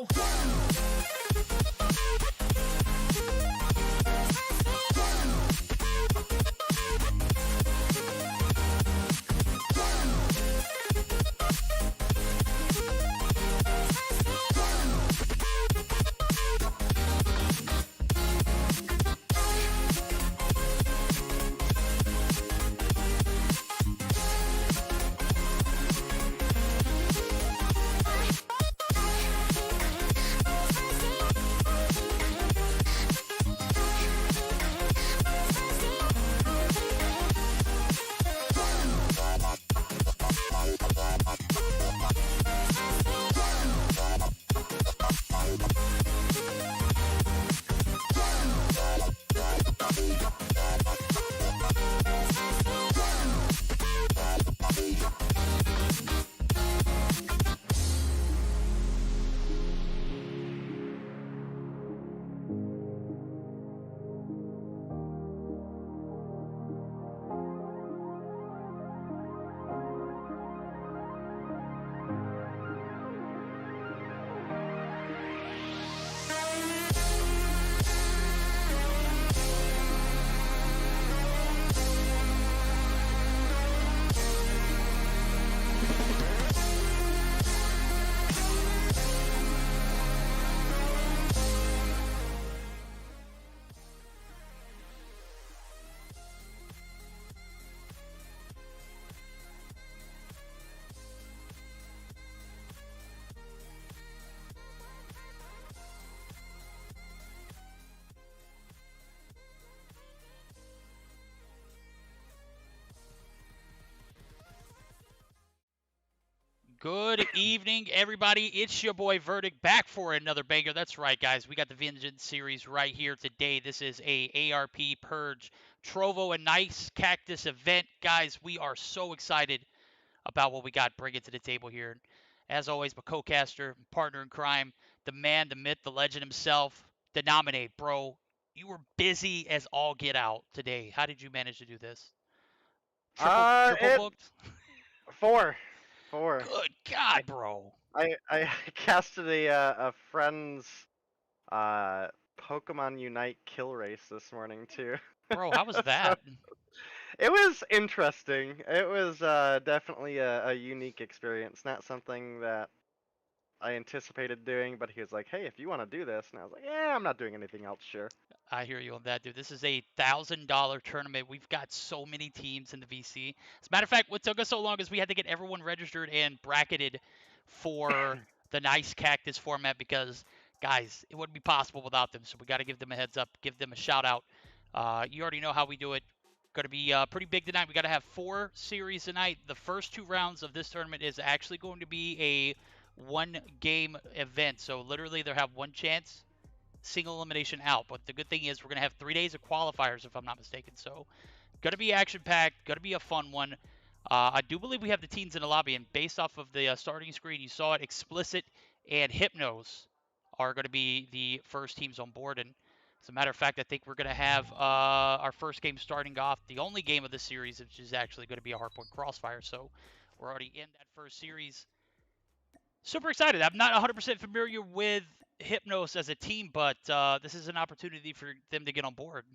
go. Good evening, everybody. It's your boy Verdict back for another banger. That's right, guys. We got the Vengeance series right here today. This is a ARP Purge Trovo and Nice Cactus event. Guys, we are so excited about what we got bringing to the table here. As always, my co-caster, partner in crime, the man, the myth, the legend himself, DeiNomine. Bro, you were busy as all get out today. How did you manage to do this? Triple booked? Four. Good God, bro. I casted a friend's Pokemon Unite kill race this morning too. Bro, how was that? So, it was interesting. It was definitely a unique experience. Not something that I anticipated doing, but he was like, "Hey, if you want to do this," and I was like, "Yeah, I'm not doing anything else, sure." I hear you on that, dude. This is a $1,000 tournament. We've got so many teams in the VC. As a matter of fact, what took us so long is we had to get everyone registered and bracketed for the Nice Cactus format because, guys, it wouldn't be possible without them. So we got to give them a heads up, give them a shout out. You already know how we do it. Going to be pretty big tonight. We got to have 4 series tonight. The first 2 rounds of this tournament is actually going to be a 1-game event. So literally, they'll have one chance. Single elimination out. But the good thing is we're going to have 3 days of qualifiers, if I'm not mistaken. So, going to be action-packed. Going to be a fun one. I do believe we have the teams in the lobby. And based off of the starting screen, you saw it. Explicit and Hypnos are going to be the first teams on board. And as a matter of fact, I think we're going to have our first game starting off. The only game of the series, which is actually going to be a Hardpoint Crossfire. So, we're already in that first series. Super excited. I'm not 100% familiar with Hypnos as a team, but this is an opportunity for them to get on board.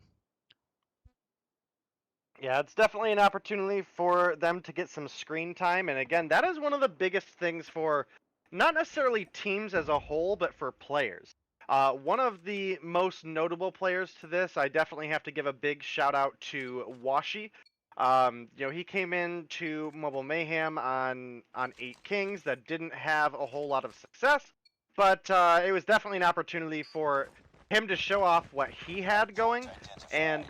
Yeah, it's definitely an opportunity for them to get some screen time, and again, that is one of the biggest things for not necessarily teams as a whole, but for players. One of the most notable players to this, I definitely have to give a big shout out to Washi. He came into Mobile Mayhem on 8 Kings that didn't have a whole lot of success, but it was definitely an opportunity for him to show off what he had going, and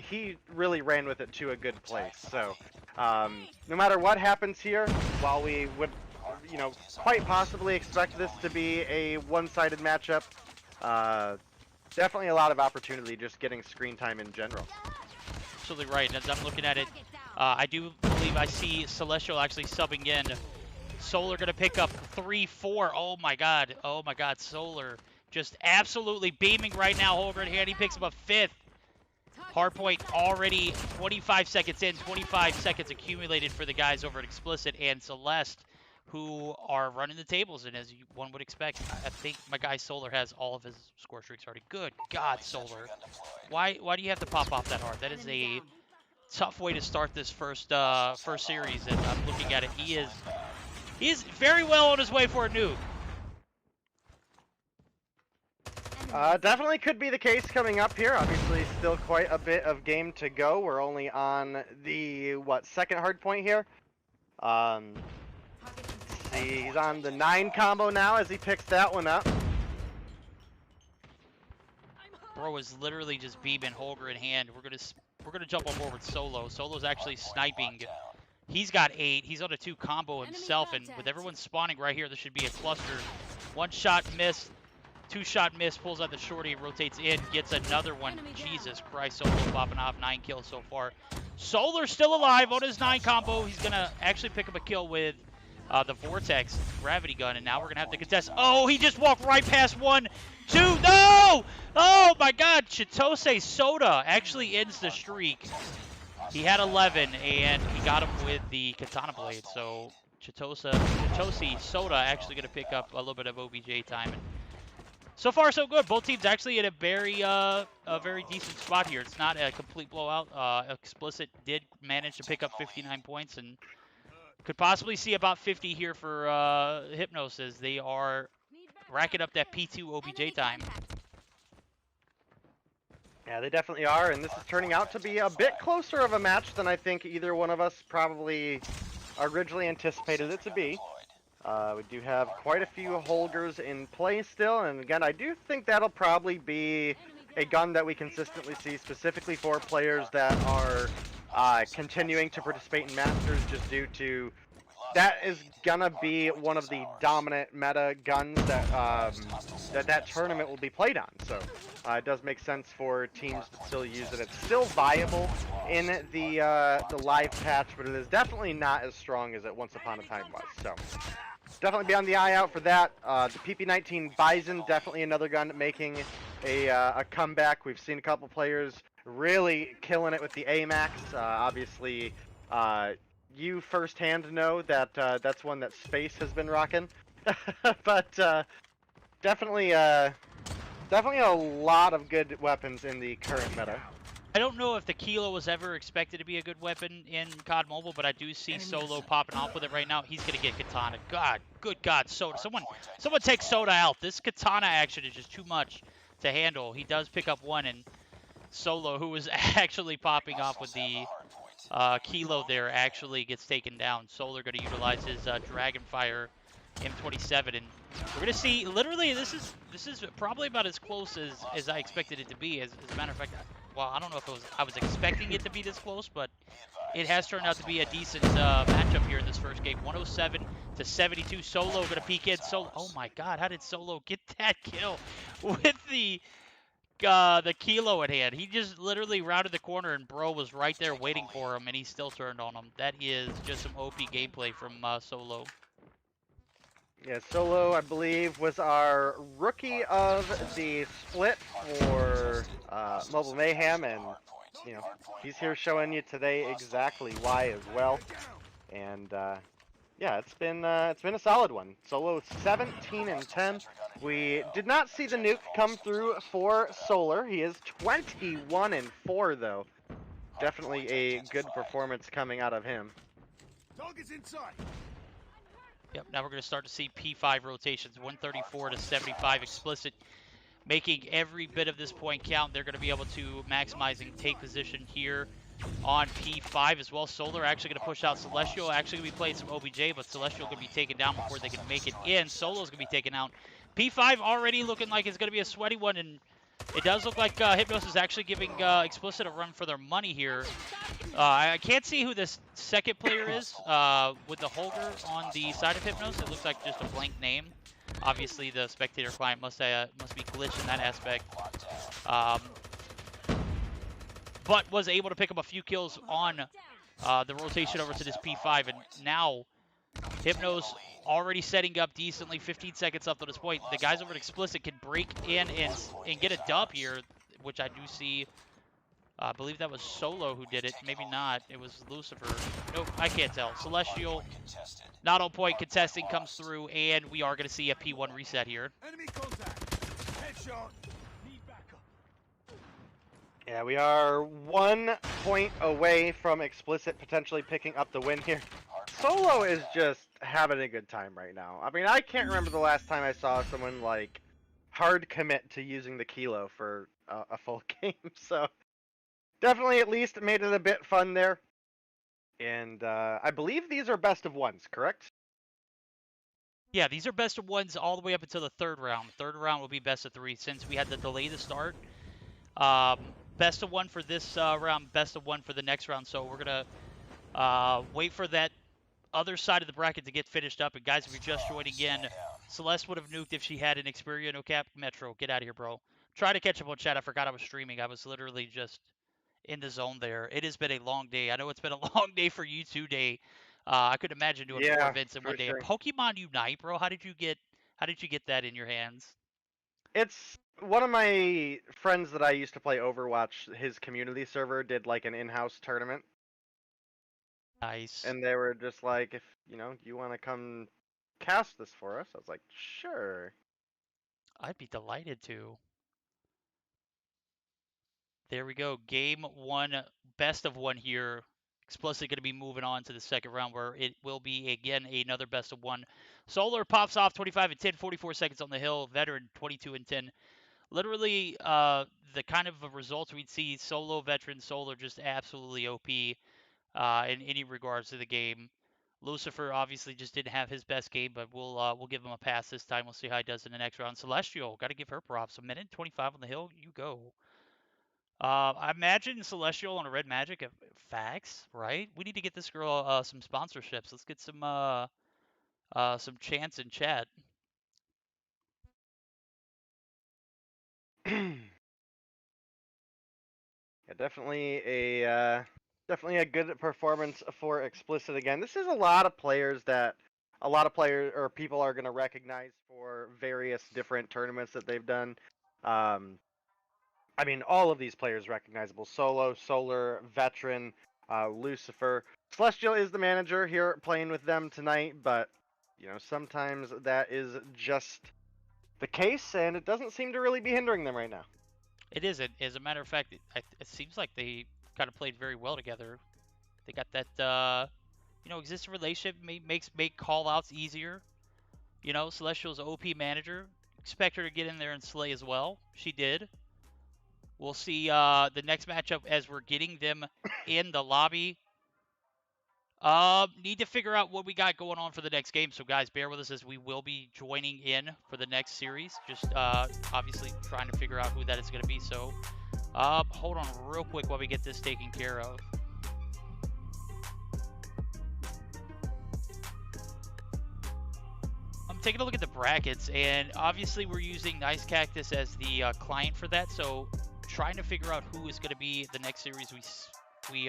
he really ran with it to a good place. So no matter what happens here, while we would quite possibly expect this to be a one-sided matchup, definitely a lot of opportunity just getting screen time in general. Absolutely right. As I'm looking at it, I do believe I see Celestial actually subbing in. Solar going to pick up 3-4. Oh my God, Solar just absolutely beaming right now. Holgren here, he picks up a 5th. Hardpoint already 25 seconds in, 25 seconds accumulated for the guys over at Explicit, and Celeste who are running the tables. And as one would expect, I think my guy Solar has all of his score streaks already. Good God, Solar. Why do you have to pop off that hard? That is a tough way to start this first series. And I'm looking at it. He is very well on his way for a nuke. Definitely could be the case coming up here. Obviously, still quite a bit of game to go. We're only on the, second hard point here. See, he's on the 9 combo now as he picks that one up. Bro is literally just beaming Holger in hand. We're gonna jump on board with Solo. Solo's actually sniping. He's got 8. He's on a 2 combo himself, and with everyone spawning right here, there should be a cluster. 1 shot missed. 2 shot miss, pulls out the shorty, rotates in, gets another one. Jesus Christ, Solo popping off 9 kills so far. Solar's still alive on his 9 combo. He's gonna actually pick up a kill with the Vortex gravity gun, and now we're gonna have to contest. Oh, he just walked right past 1, 2. No! Oh my God, Chitose Soda actually ends the streak. He had 11, and he got him with the Katana Blade. So Chitose Soda actually gonna pick up a little bit of OBJ time. And so far, so good. Both teams actually in a very decent spot here. It's not a complete blowout. Explicit did manage to pick up 59 points and could possibly see about 50 here for Hypnos as they are racking up that P2 OBJ time. Yeah, they definitely are, and this is turning out to be a bit closer of a match than I think either one of us probably originally anticipated it to be. We do have quite a few Holgers in play still, and again, I do think that'll probably be a gun that we consistently see specifically for players that are continuing to participate in Masters just due to that is gonna be one of the dominant meta guns that that tournament will be played on. So it does make sense for teams to still use it. It's still viable in the live patch, but it is definitely not as strong as it once upon a time was. So definitely be on the eye out for that. The PP-19 Bison, definitely another gun making a comeback. We've seen a couple players really killing it with the AMAX. Obviously, you firsthand know that that's one that Space has been rocking. But definitely a lot of good weapons in the current meta. I don't know if the Kilo was ever expected to be a good weapon in COD Mobile, but I do see Solo popping off with it right now. He's going to get Katana. God, good God, Soda. Someone take Soda out. This Katana action is just too much to handle. He does pick up 1, and Solo, who was actually popping off with the Kilo there, actually gets taken down. Solar going to utilize his Dragonfire M27, and we're going to see, literally, this is probably about as close as I expected it to be. As a matter of fact, well, I don't know if I was expecting it to be this close, but it has turned out to be a decent matchup here in this first game. 107-72. Solo going to peek in. Solo, oh my God, how did Solo get that kill with the Kilo at hand? He just literally rounded the corner, and bro was right there waiting for him, and he still turned on him. That is just some OP gameplay from Solo. Yeah, Solo, I believe, was our rookie of the split for Mobile Mayhem, and you know he's here showing you today exactly why as well. And yeah, it's been a solid one. Solo 17-10. We did not see the nuke come through for Solar. He is 21-4 though. Definitely a good performance coming out of him. Dog is inside. Yep, now we're going to start to see P5 rotations, 134-75 explicit, making every bit of this point count. They're going to be able to maximize and take position here on P5 as well. Solar actually going to push out Celestial, actually going to be playing some OBJ, but Celestial going to be taken down before they can make it in. Solo's going to be taken out. P5 already looking like it's going to be a sweaty one, and it does look like Hypnos is actually giving Explicit a run for their money here. I can't see who this second player is with the Holger on the side of Hypnos. It looks like just a blank name. Obviously, the spectator client must be glitched in that aspect. But was able to pick up a few kills on the rotation over to this P5, and now Hypnos already setting up decently. 15 seconds left on this point. The guys over at Explicit can break in and get a dub here, which I do see I believe that was Solo who did it. Maybe not. It was Lucifer. Nope, I can't tell. Celestial, not on point. Contesting comes through, and we are going to see a P1 reset here. Enemy contact. Headshot. Need backup. Yeah, we are 1 point away from Explicit potentially picking up the win here. Solo is just having a good time right now. I mean, I can't remember the last time I saw someone like hard commit to using the kilo for a full game. So definitely at least made it a bit fun there. And I believe these are best of ones, correct? Yeah, these are best of ones all the way up until the third round. The third round will be best of three since we had to delay the start. Best of one for this round, best of one for the next round. So we're going to wait for that other side of the bracket to get finished up. And guys, if you're just joining in, Celeste would have nuked if she had an Xperia no cap. Metro, get out of here, bro. Try to catch up on chat. I forgot I was streaming. I was literally just in the zone there. It has been a long day. I know it's been a long day for you too, Day. I could imagine doing 4 events in one day. sure. A Pokemon Unite, bro. How did you get that in your hands? It's one of my friends that I used to play Overwatch. His community server did like an in-house tournament, Nice. and they were just like, if you want to come cast this for us, I was like, sure. I'd be delighted to. There we go. Game one, best of one here. Explicit going to be moving on to the second round where it will be, again, another best of one. Solar pops off 25 and 10, 44 seconds on the hill. Veteran 22 and 10. Literally, the kind of results we'd see solo, veteran, Solar just absolutely OP in any regards to the game. Lucifer obviously just didn't have his best game, but we'll give him a pass this time. We'll see how he does in the next round. Celestial, got to give her props. A minute 25 on the hill. You go. I imagine Celestial on a Red Magic facts, right? We need to get this girl some sponsorships. Let's get some chants in chat. Yeah, definitely a good performance for Explicit again. This is a lot of players or people are going to recognize for various different tournaments that they've done. I mean, all of these players recognizable: Solo, Solar, Veteran, Lucifer. Celestial is the manager here playing with them tonight, but sometimes that is just the case, and it doesn't seem to really be hindering them right now. It isn't. As a matter of fact, it seems like they kind of played very well together. They got that existing relationship make call outs easier. Celestial's OP manager. Expect her to get in there and slay as well. She did. We'll see the next matchup as we're getting them in the lobby. Need to figure out what we got going on for the next game. So guys, bear with us as we will be joining in for the next series. Just obviously trying to figure out who that is going to be. So hold on real quick while we get this taken care of. I'm taking a look at the brackets, and obviously we're using Nice Cactus as the client for that. So trying to figure out who is going to be the next series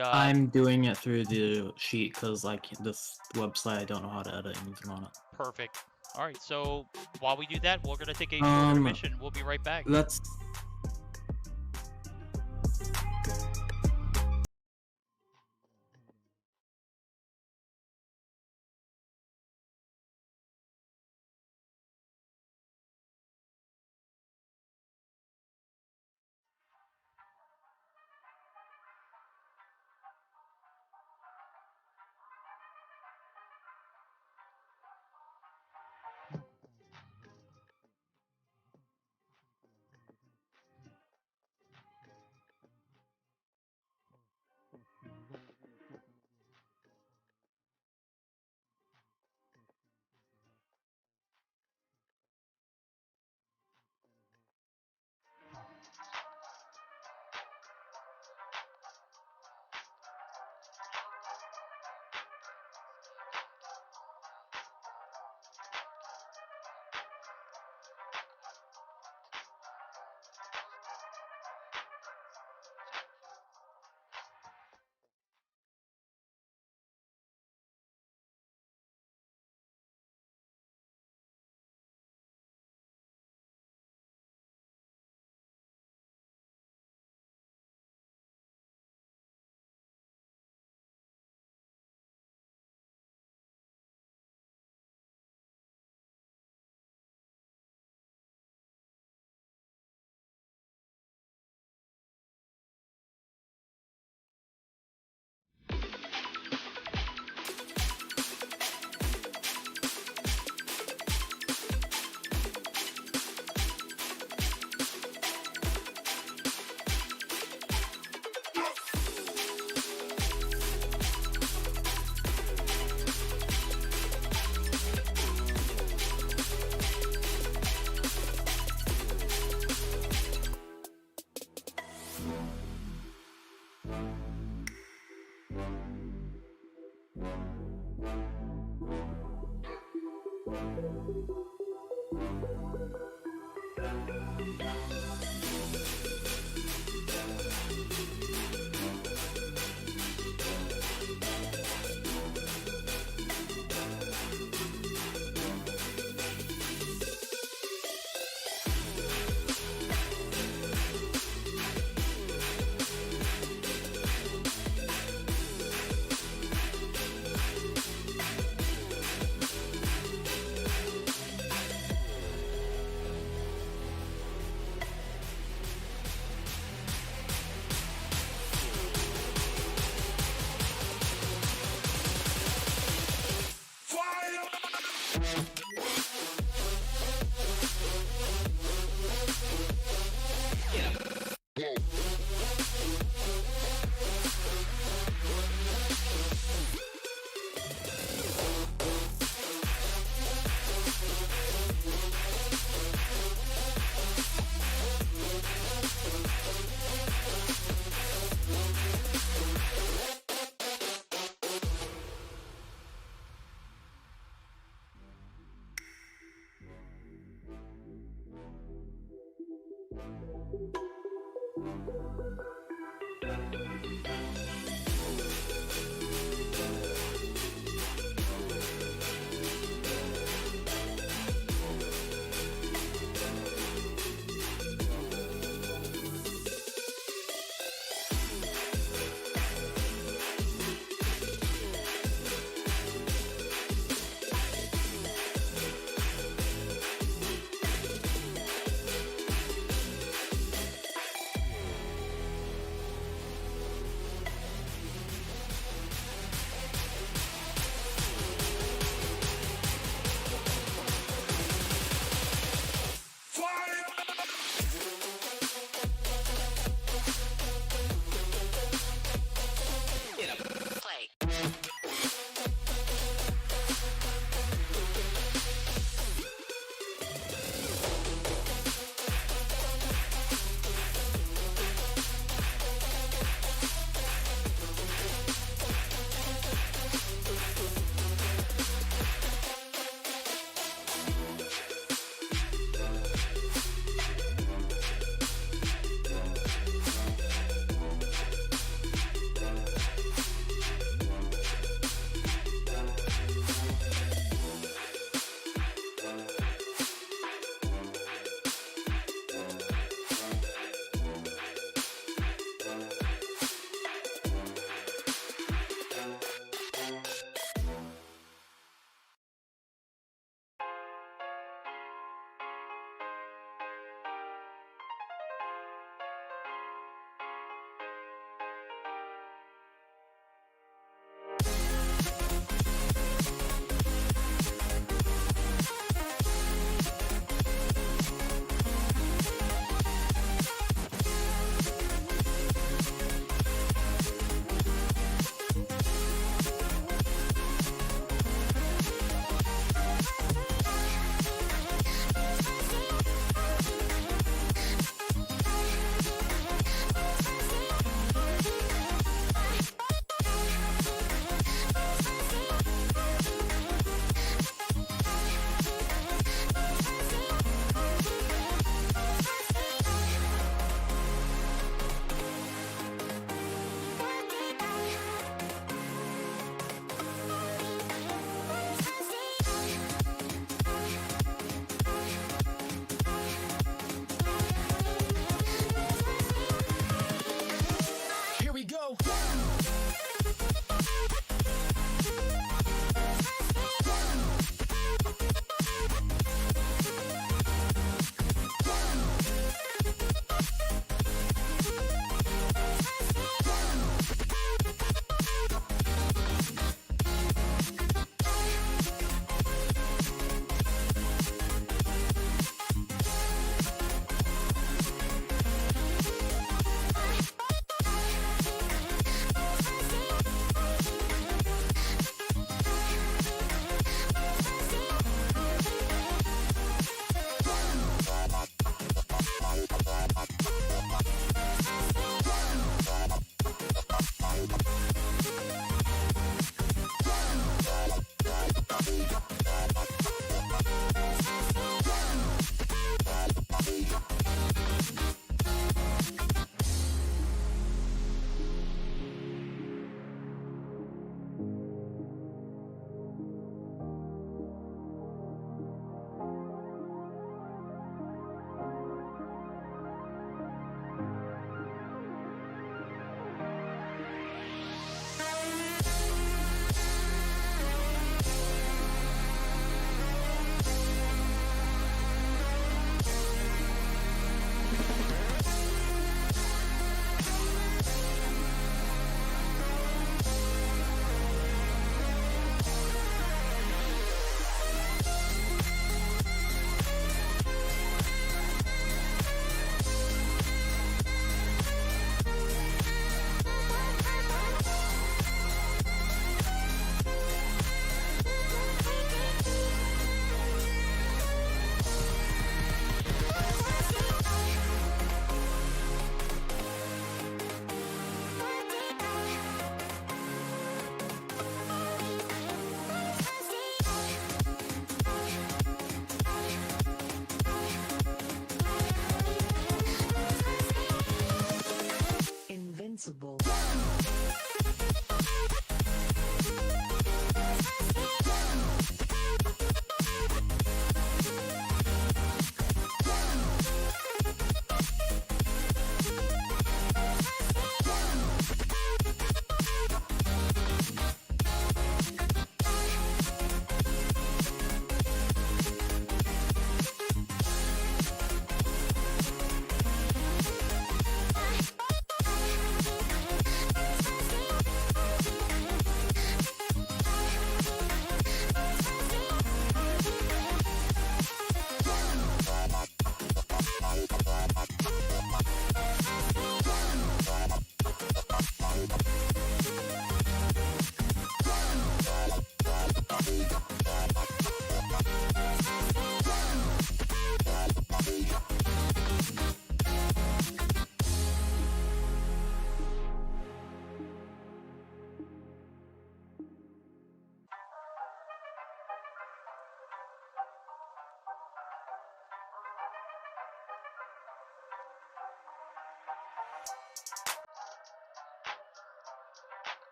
I'm doing it through the sheet because like this website I don't know how to edit anything on it. Perfect. All right, so while we do that, we're going to take a short intermission. We'll be right back. Let's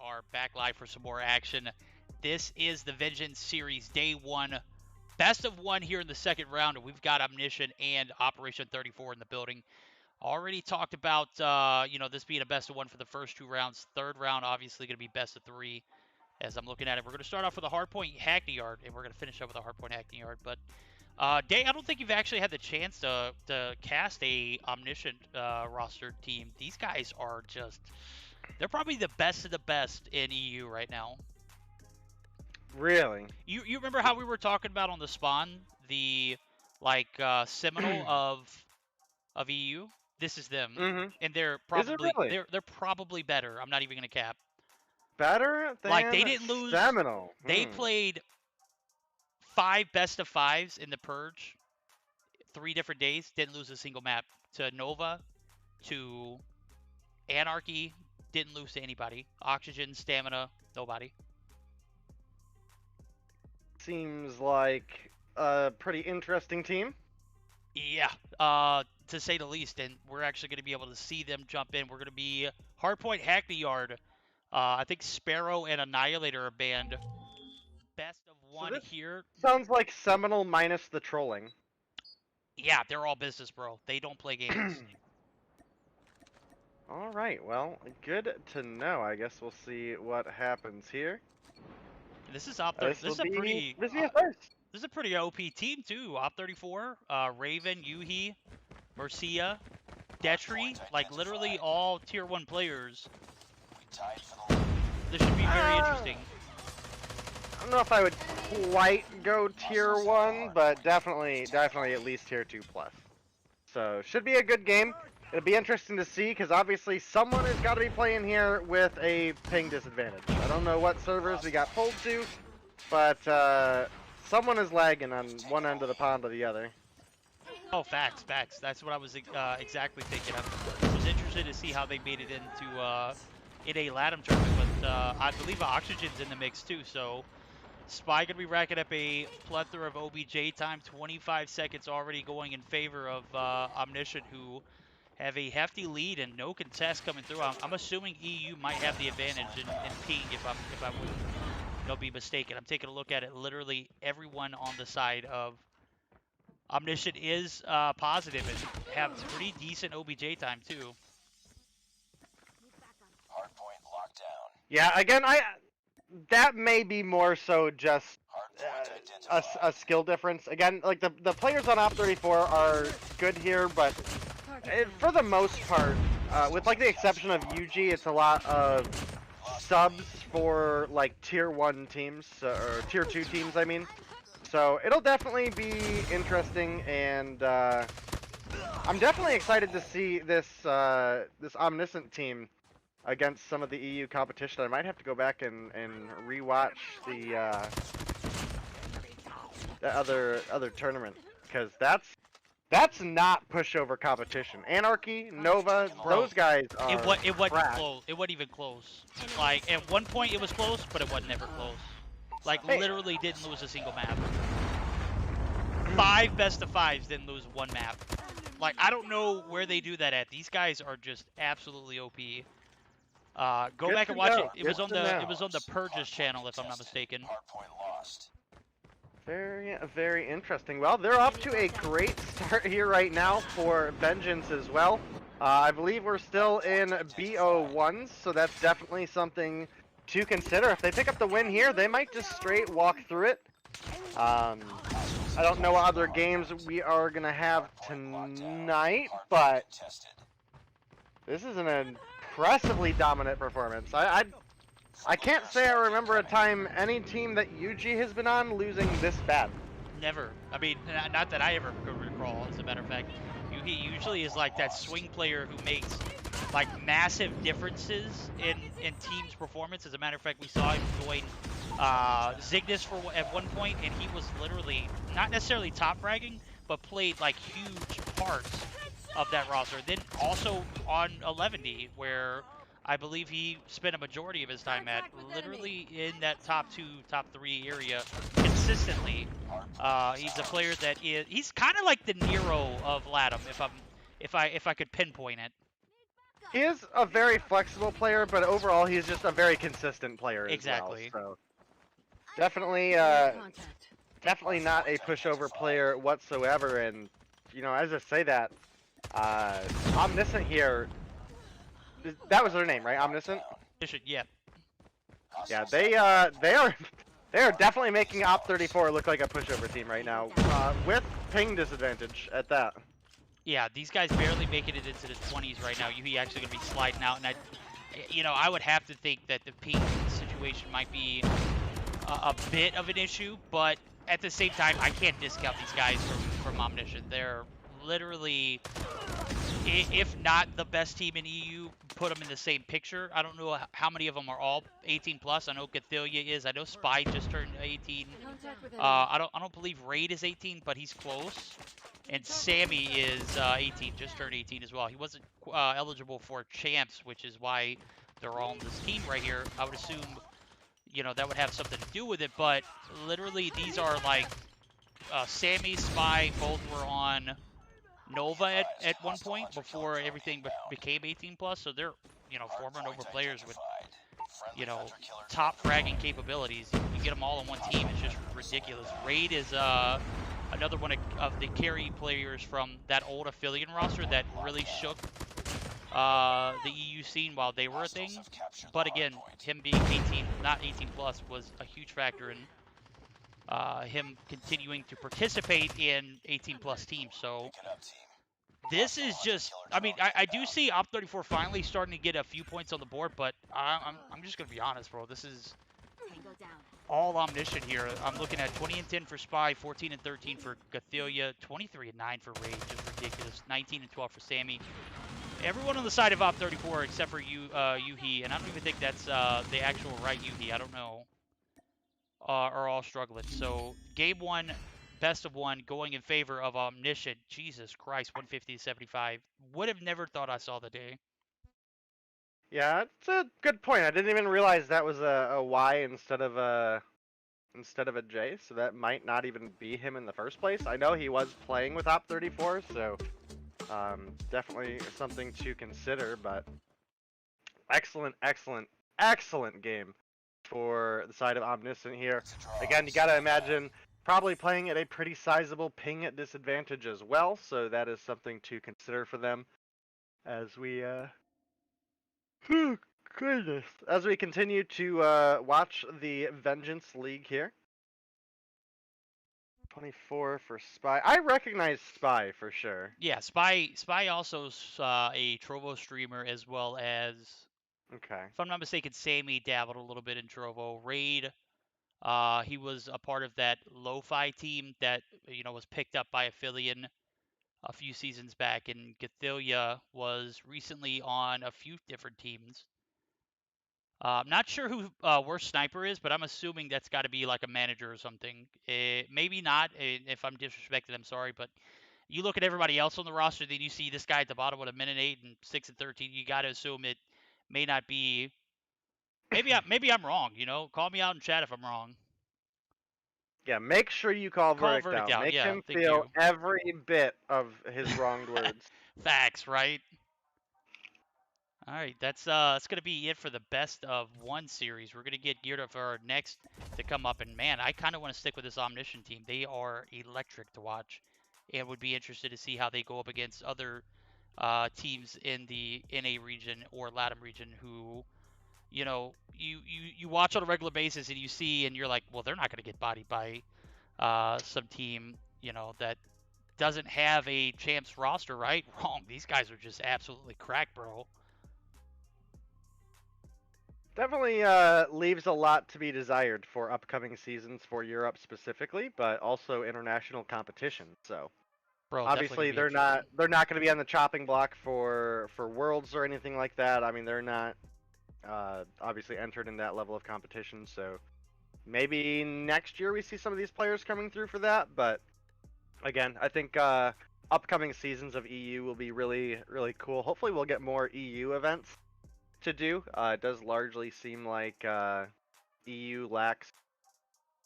are back live for some more action. This is the Vengeance Series Day 1. Best of 1 here in the second round. And we've got Omniscient and Operation 34 in the building. Already talked about, this being a best of 1 for the first 2 rounds. Third round, obviously, going to be best of 3. As I'm looking at it, we're going to start off with a hardpoint Hackney Yard, and we're going to finish up with a hardpoint Hackney Yard. But Day, I don't think you've actually had the chance to cast a Omniscient roster team. These guys are they're probably the best of the best in EU right now. Really? You remember how we were talking about on the spawn, the Seminole of EU? This is them, and they're probably really? they're probably better. I'm not even gonna cap. Better than they didn't lose. Seminole. They played 5 best of 5s in the Purge, 3 different days. Didn't lose a single map to Nova, to Anarchy. Didn't lose to anybody. Oxygen, Stamina, nobody. Seems like a pretty interesting team. Yeah, to say the least. And we're actually going to be able to see them jump in. We're going to be Hardpoint Hackney Yard. I think Sparrow and Annihilator are banned. Best of 1 here. Sounds like Seminole minus the trolling. Yeah, they're all business, bro. They don't play games. All right, well, good to know. I guess we'll see what happens here. This is this is a pretty this is a pretty OP team too. Op 34, Raven, Yuhi, Mercia, Detri, like literally all tier 1 players. This should be very interesting. I don't know if I would quite go tier 1, but definitely at least tier 2 plus. So should be a good game. It'll be interesting to see because obviously someone has got to be playing here with a ping disadvantage. I don't know what servers we got pulled to, but someone is lagging on one end of the pond or the other. Oh, facts. That's what I was exactly thinking. I was interested to see how they made it into in a LATAM tournament, but I believe Oxygen's in the mix too. So Spy gonna be racking up a plethora of OBJ time. 25 seconds already going in favor of Omniscient, who have a hefty lead and no contest coming through. I'm assuming EU might have the advantage in ping if I wouldn't be mistaken. I'm taking a look at it. Literally everyone on the side of Omniscient is positive and have pretty decent OBJ time too. Hardpoint lockdown. Yeah, again, that may be more so just a skill difference. Again, like the players on Op 34 are good here, but for the most part, with like the exception of UG, it's a lot of subs for like tier 1 teams or tier 2 teams, I mean. So it'll definitely be interesting, and I'm definitely excited to see this this Omniscient team against some of the EU competition. I might have to go back and rewatch the other tournament because that's not pushover competition. Anarchy, Nova, those guys are. It wasn't close. It wasn't even close. Like at one point it was close, but it wasn't ever close. Like literally didn't lose a single map. 5 best of 5s didn't lose 1 map. Like I don't know where they do that at. These guys are just absolutely OP. Go back and watch it. It was on the Purges channel if I'm not mistaken. Very, very interesting. Well, they're off to a great start here right now for Vengeance as well. I believe we're still in BO1s, so that's definitely something to consider. If they pick up the win here, they might just straight walk through it. I don't know what other games we are going to have tonight, but this is an impressively dominant performance. I can't say I remember a time any team that UG has been on losing this bad. Never. I mean, not that I ever could recall, as a matter of fact. He usually is like that swing player who makes like massive differences in teams' performance. As a matter of fact, we saw him join Zygnus at one point, and he was literally not necessarily top fragging, but played like huge parts of that roster. Then also on 11D, where I believe he spent a majority of his time at, literally in that top 2, top 3 area consistently. He's a player that he's kind of like the Nero of LATAM, if I could pinpoint it. He is a very flexible player, but overall he's just a very consistent player as Exactly. well. So definitely, definitely not a pushover player whatsoever. And you know, as I say that, Omniscient here, that was their name, right? Omniscient. Yeah. Yeah, they are they are definitely making Op 34 look like a pushover team right now, with ping disadvantage at that. Yeah, these guys barely making it into the 20s right now. He actually going to be sliding out, and I would have to think that the ping situation might be a bit of an issue, but at the same time, I can't discount these guys from Omniscient. They're literally, if not the best team in EU, put them in the same picture. I don't know how many of them are all 18 plus. I know Cathilia is. I know Spy just turned 18. I don't believe Raid is 18, but he's close. And Sammy is 18, just turned 18 as well. He wasn't eligible for champs, which is why they're all on this team right here. I would assume, you know, that would have something to do with it, but literally these are like Sammy, Spy, both were on Nova at one point before everything became 18 plus. So they're, you know, former Nova players with, you know, top fragging capabilities. You get them all on one team. It's just ridiculous. Raid is another one of the carry players from that old Affiliate roster that really shook the EU scene while they were a thing. But again, him being 18, not 18 plus, was a huge factor in him continuing to participate in 18 plus teams. So this is just, I mean, I do see Op 34 finally starting to get a few points on the board, but I'm just gonna be honest, bro. This is all Omniscient here. I'm looking at 20 and 10 for Spy, 14 and 13 for Cathilia, 23 and 9 for Raid, just ridiculous. 19 and 12 for Sammy. Everyone on the side of Op 34 except for Yuhi, and I don't even think that's the actual right Yuhi. I don't know. Are all struggling. So game one, best of one, going in favor of Omniscient. Jesus Christ, 150 to 75. Would have never thought I saw the day. Yeah, it's a good point. I didn't even realize that was a Y instead of a J, so that might not even be him in the first place. I know he was playing with Op 34, so definitely something to consider. But excellent, excellent, excellent game for the side of Omniscient here. Again, you gotta imagine probably playing at a pretty sizable ping at disadvantage as well, so that is something to consider for them as we goodness. As we continue to watch the Vengeance League here. 24 for Spy. I recognize Spy for sure. Yeah, Spy also a Trovo streamer as well as, Okay. if I'm not mistaken, Sammy dabbled a little bit in Trovo. Raid, he was a part of that lo-fi team that, you know, was picked up by Affiliate a few seasons back, and Cathilia was recently on a few different teams. I'm not sure who worst sniper is, but I'm assuming that's got to be like a manager or something. Maybe not. If I'm disrespecting, I'm sorry, but you look at everybody else on the roster, then you see this guy at the bottom with a minute 8 and 6 and 13. You got to assume it may not be. Maybe I'm wrong. You know, call me out in chat if I'm wrong. Yeah, make sure you call Verdict Verdict out. out. Make Yeah, him thank feel you. every bit of his wronged words. Facts, right? All right, that's gonna be it for the best of one series. We're gonna get geared up for our next to come up, and man, I kind of want to stick with this Omniscient team. They are electric to watch, and would be interested to see how they go up against other teams in the NA region or LATAM region who, you know, you watch on a regular basis and you see and you're like, well, they're not gonna get bodied by some team, you know, that doesn't have a champs roster, right? Wrong. These guys are just absolutely cracked, bro. Definitely leaves a lot to be desired for upcoming seasons for Europe specifically, but also international competition. So Bro, obviously they're not going to be on the chopping block for Worlds or anything like that. I mean, they're not obviously entered in that level of competition. So maybe next year we see some of these players coming through for that. But again, I think upcoming seasons of EU will be really, really cool. Hopefully we'll get more EU events to do. It does largely seem like EU lacks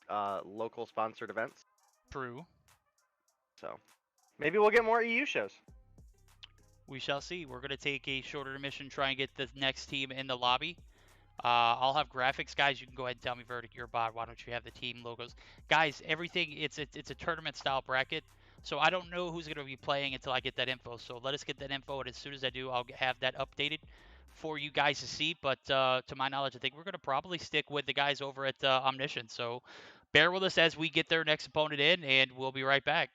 local sponsored events. True. So maybe we'll get more EU shows. We shall see. We're going to take a short intermission, try and get the next team in the lobby. I'll have graphics, guys. You can go ahead and tell me, Verdict, your bot. Why don't you have the team logos, guys? Everything. It's a tournament style bracket, so I don't know who's going to be playing until I get that info. So let us get that info, and as soon as I do, I'll have that updated for you guys to see. But to my knowledge, I think we're going to probably stick with the guys over at Omniscient. So bear with us as we get their next opponent in, and we'll be right back.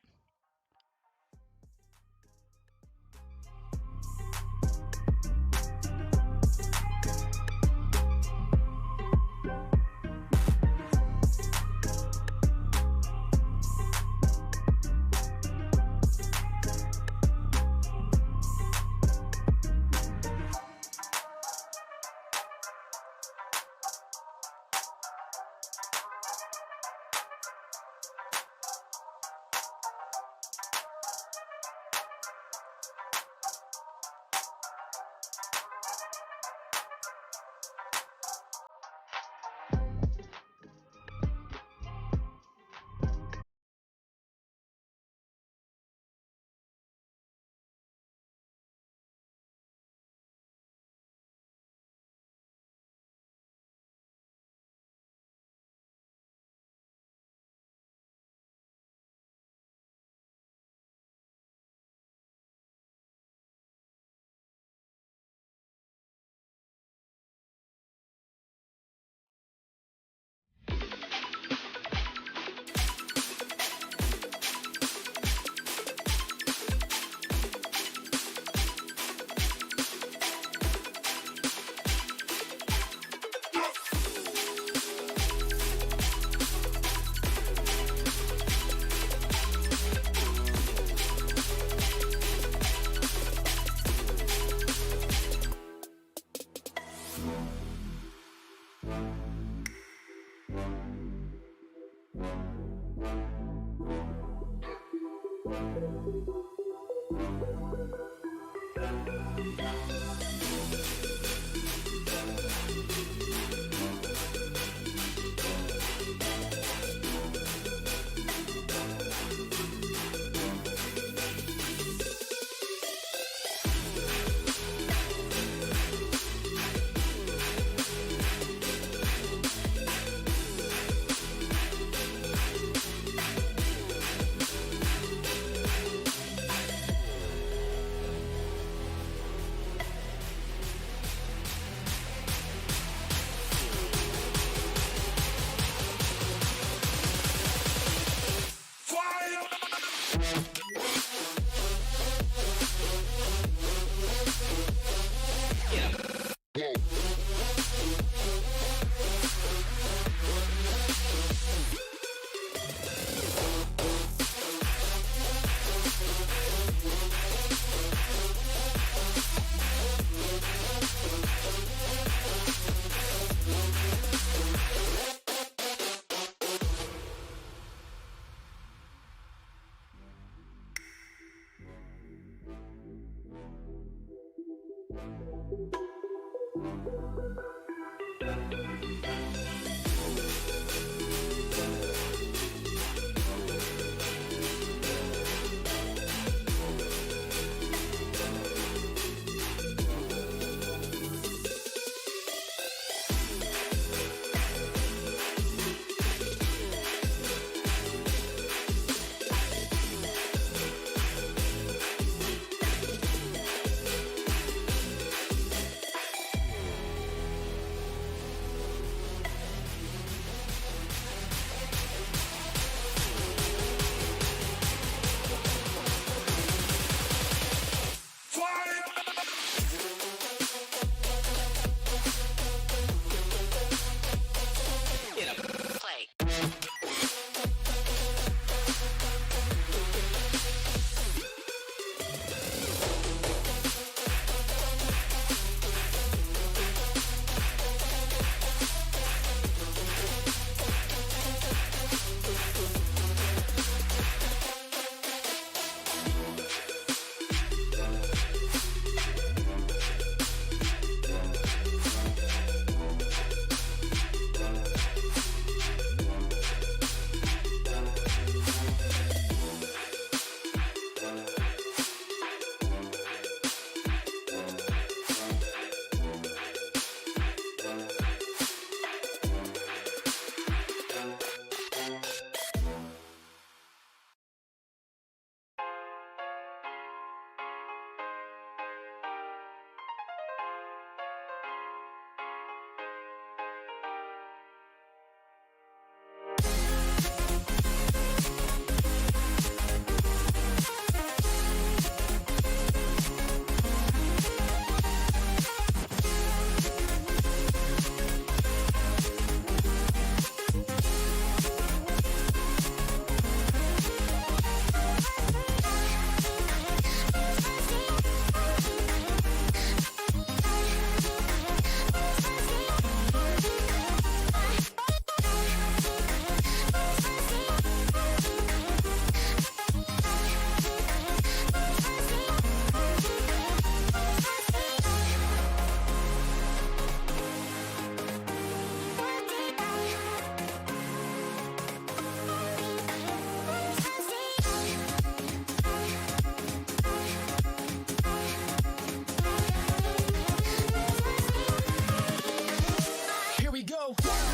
go.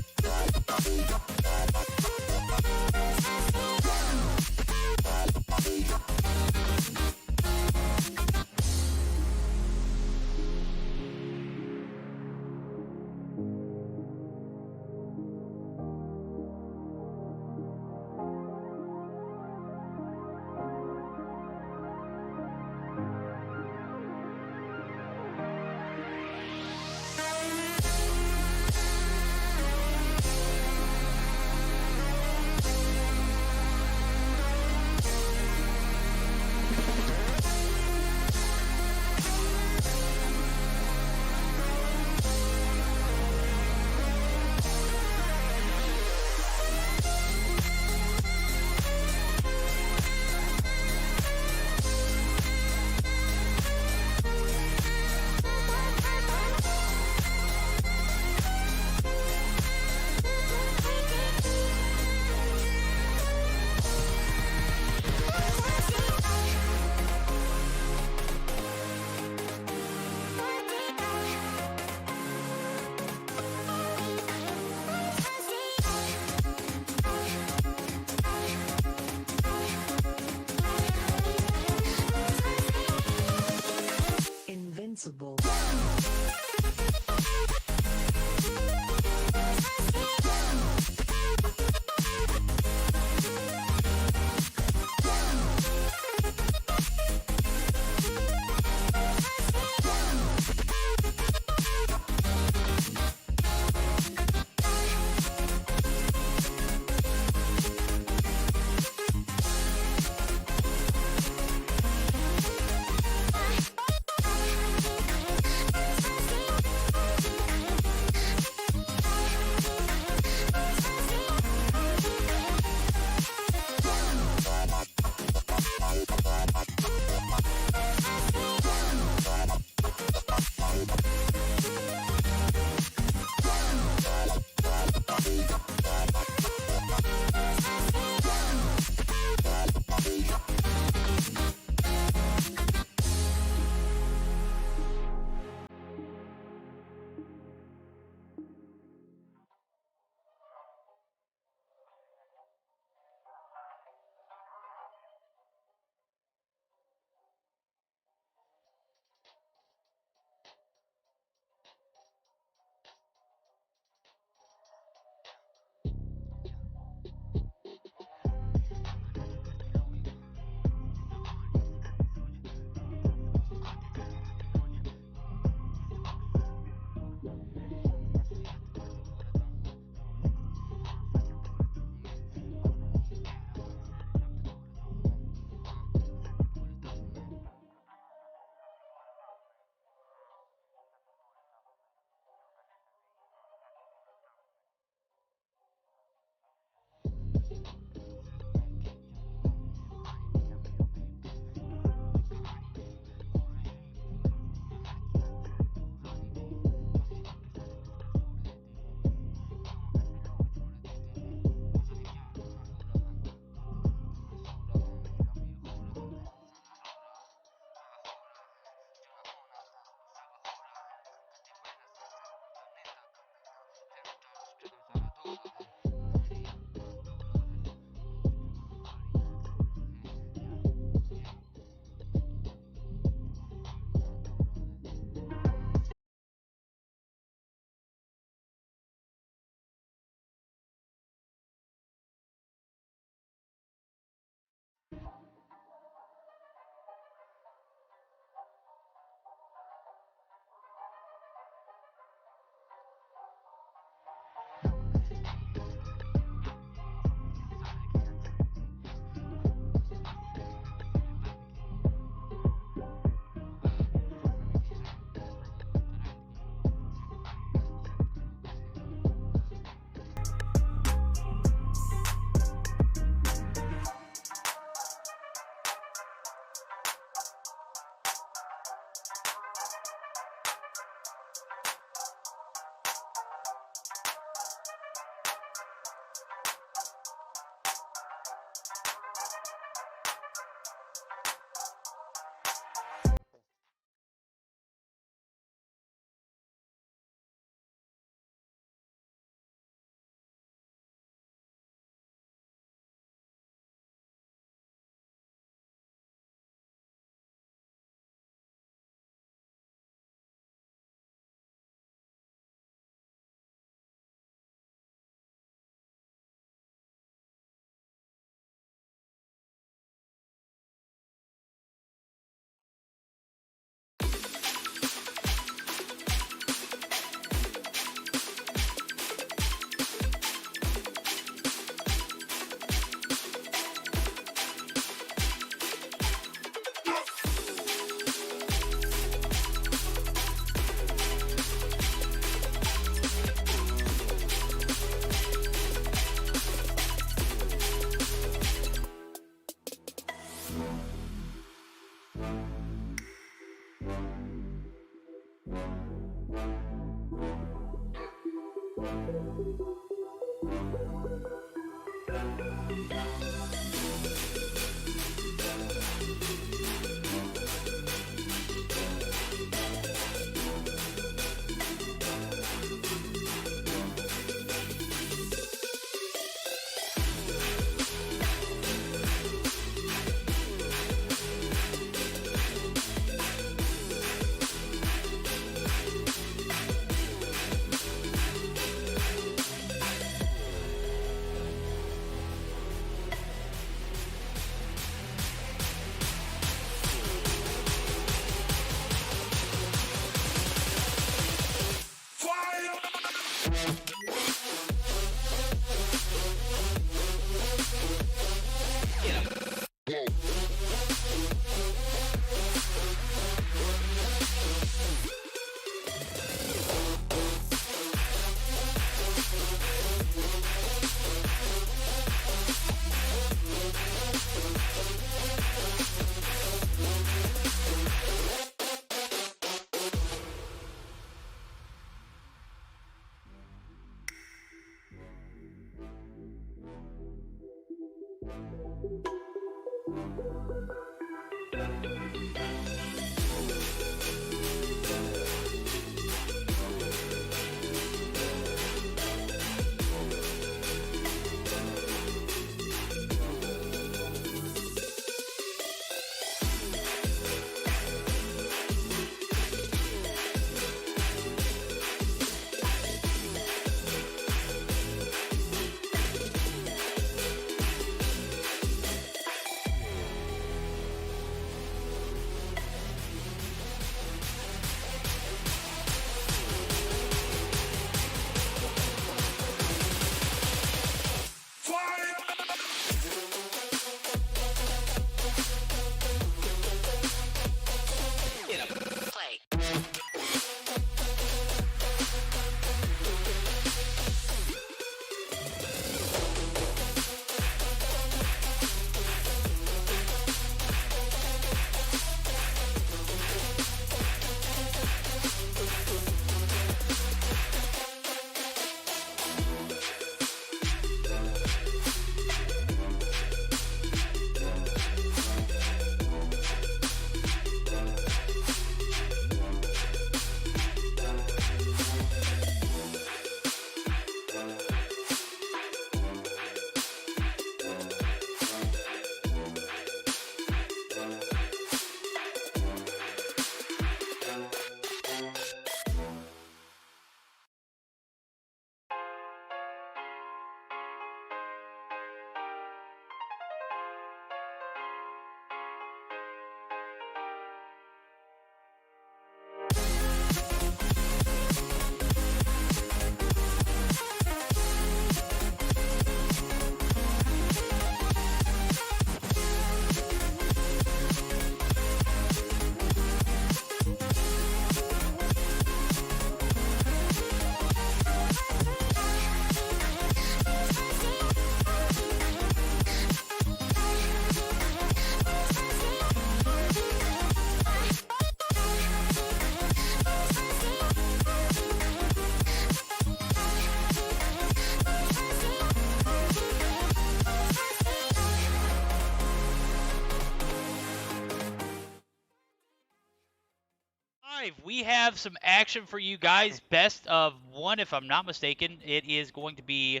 We have some action for you guys. Best of one, if I'm not mistaken. It is going to be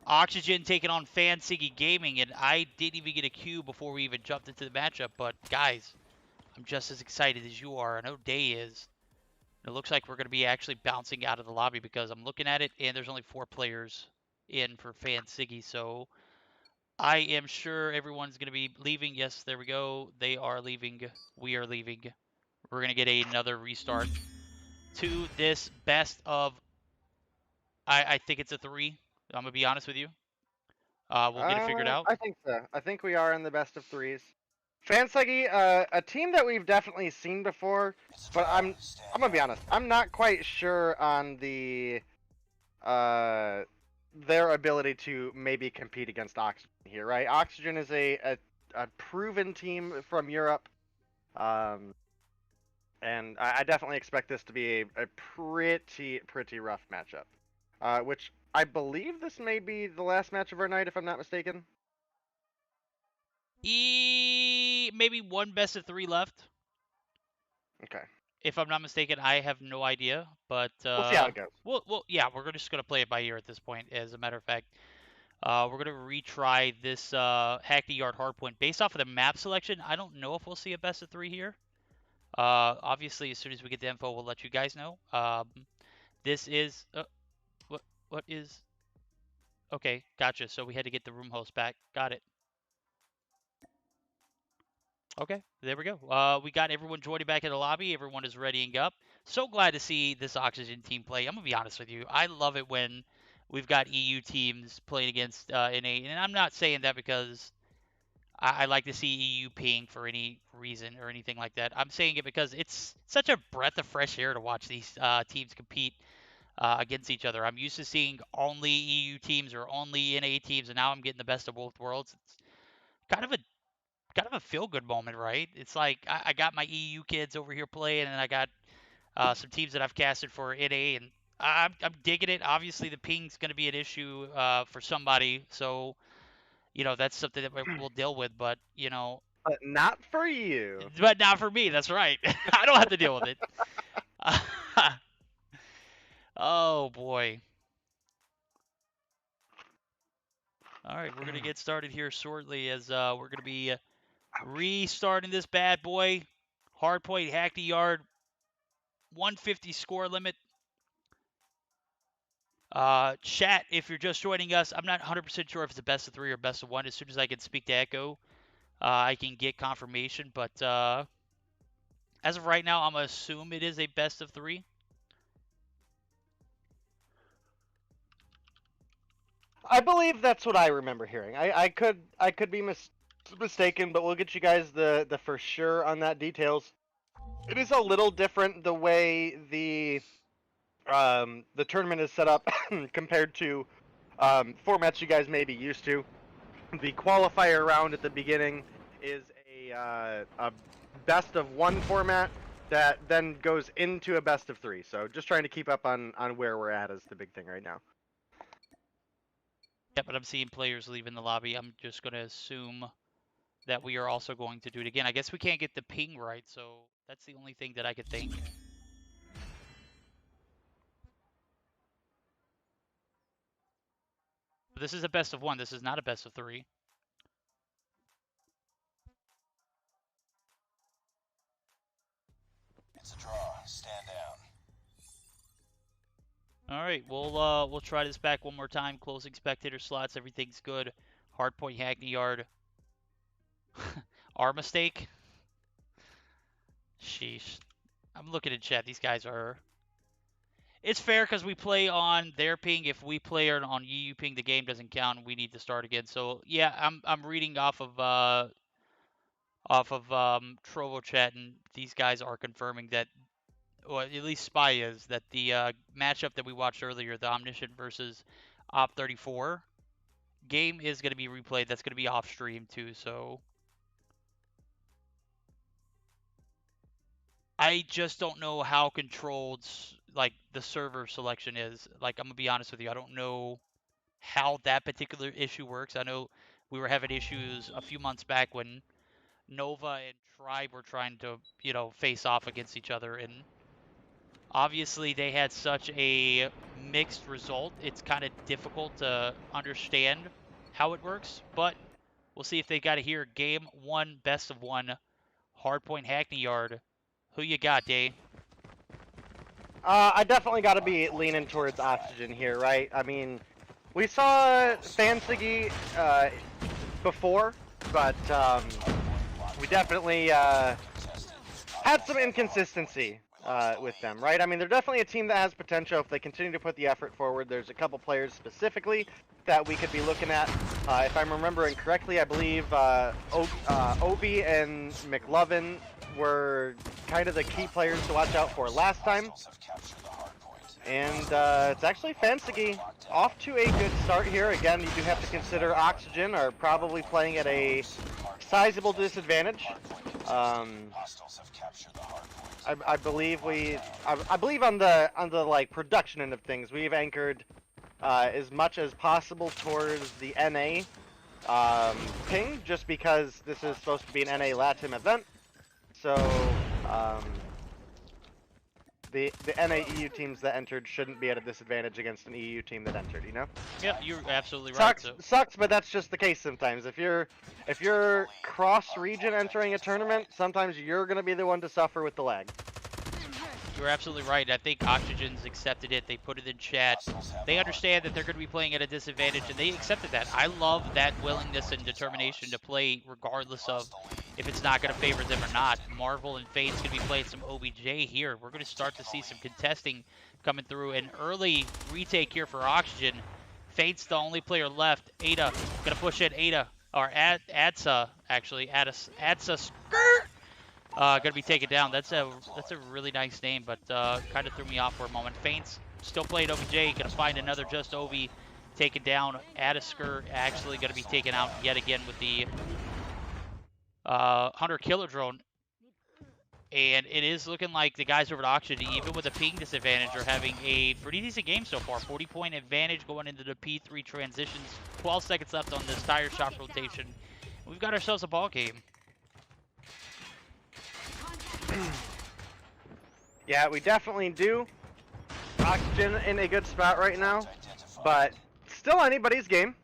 Oxygen taking on Fan Siggy Gaming, and I didn't even get a cue before we even jumped into the matchup. But guys, I'm just as excited as you are. I know Day is. It looks like we're going to be actually bouncing out of the lobby because I'm looking at it, and there's only 4 players in for Fan Siggy. So I am sure everyone's going to be leaving. Yes, there we go. They are leaving. We are leaving. We're going to get another restart to this best of, I think it's a 3. I'm going to be honest with you. We'll get it figured out. I think so. I think we are in the best of 3s. Fansegi, a team that we've definitely seen before, but I'm gonna be honest. I'm not quite sure on the their ability to maybe compete against Oxygen here, right? Oxygen is a a proven team from Europe. And I definitely expect this to be a pretty rough matchup. Which I believe this may be the last match of our night, if I'm not mistaken. Maybe one best of 3 left. Okay. If I'm not mistaken, I have no idea, but We'll see how it goes. Yeah, we're just gonna play it by ear at this point. As a matter of fact, we're gonna retry this Hackney Yard Hardpoint based off of the map selection. I don't know if we'll see a best of 3 here. Obviously, as soon as we get the info, we'll let you guys know. This is what is? Okay, gotcha. So we had to get the room host back. Got it. Okay, there we go. We got everyone joining back in the lobby. Everyone is readying up. So glad to see this Oxygen team play. I'm gonna be honest with you. I love it when we've got EU teams playing against NA, and I'm not saying that because I like to see EU ping for any reason or anything like that. I'm saying it because it's such a breath of fresh air to watch these teams compete against each other. I'm used to seeing only EU teams or only NA teams, and now I'm getting the best of both worlds. It's kind of a feel good moment, right? It's like I got my EU kids over here playing, and I got some teams that I've casted for NA, and I'm digging it. Obviously, the ping's going to be an issue for somebody, so that's something that we'll deal with. But But not for you. but not for me. That's right. I don't have to deal with it. Oh boy. All right, we're gonna get started here shortly as we're gonna be restarting this bad boy. Hardpoint Hackney Yard, 150 score limit. Chat, if you're just joining us, I'm not 100% sure if it's a best of 3 or best of 1. As soon as I can speak to Echo, I can get confirmation. But as of right now, I'm gonna assume it is a best of 3. I believe that's what I remember hearing. I could be mistaken, but we'll get you guys the for sure on that details. It is a little different the way the tournament is set up compared to formats you guys may be used to. The qualifier round at the beginning is a best of 1 format that then goes into a best of 3. So just trying to keep up on where we're at is the big thing right now. Yeah, but I'm seeing players leaving the lobby. I'm just going to assume that we are also going to do it again. I guess we can't get the ping right, so that's the only thing that I could think. But this is a best of 1. This is not a best of 3. It's a draw. Stand down. All right, we'll try this back one more time. Closing spectator slots, everything's good. Hardpoint Hackney Yard. Our mistake. Sheesh. I'm looking in chat. These guys are. It's fair because we play on their ping. If we play on EU ping, the game doesn't count, and we need to start again. So yeah, I'm reading off of Trovo chat, and these guys are confirming that. Well, at least Spy is, that the matchup that we watched earlier, the Omniscient versus Op34 game, is going to be replayed. That's going to be off stream too, so I just don't know how controlled like the server selection is. Like, I'm going to be honest with you, I don't know how that particular issue works. I know we were having issues a few months back when Nova and Tribe were trying to, face off against each other, and obviously, they had such a mixed result. It's kind of difficult to understand how it works, but we'll see if they got to hear game 1, best of 1, Hardpoint Hackney Yard. Who you got, Day? I definitely got to be leaning towards Oxygen here, right? I mean, we saw Fansigi before, but we definitely had some inconsistency with them, right? I mean, they're definitely a team that has potential if they continue to put the effort forward. There's a couple players specifically that we could be looking at. If I'm remembering correctly, I believe Obi and McLovin were kind of the key players to watch out for last time. And it's actually Fansigi off to a good start here. Again, you do have to consider Oxygen are probably playing at a sizable disadvantage. I believe I believe on the like production end of things, we've anchored as much as possible towards the NA ping, just because this is supposed to be an NA LATAM event. So the NA EU teams that entered shouldn't be at a disadvantage against an EU team that entered, you know? Yeah, you're absolutely right. Sucks, but that's just the case sometimes. If you're cross-region entering a tournament, sometimes you're gonna be the one to suffer with the lag. You're absolutely right. I think Oxygen's accepted it. They put it in chat. They understand that they're going to be playing at a disadvantage, and they accepted that. I love that willingness and determination to play regardless of if it's not going to favor them or not. Marvel and Fade's going to be playing some OBJ here. We're going to start to see some contesting coming through. An early retake here for Oxygen. Fade's the only player left. Ada going to push in. Ada, or Adsa, actually. Adsa skirt! Gonna be taken down. That's a really nice name, but kind of threw me off for a moment. Faint's still playing OBJ. Gonna find another just Obi taken down. Adisker actually gonna be taken out yet again with the Hunter Killer Drone. And it is looking like the guys over at Oxygen, even with a ping disadvantage, are having a pretty decent game so far. 40-point advantage going into the P3 transitions. 12 seconds left on this tire shop rotation. We've got ourselves a ball game. Yeah, we definitely do. Oxygen in a good spot right now, but still anybody's game.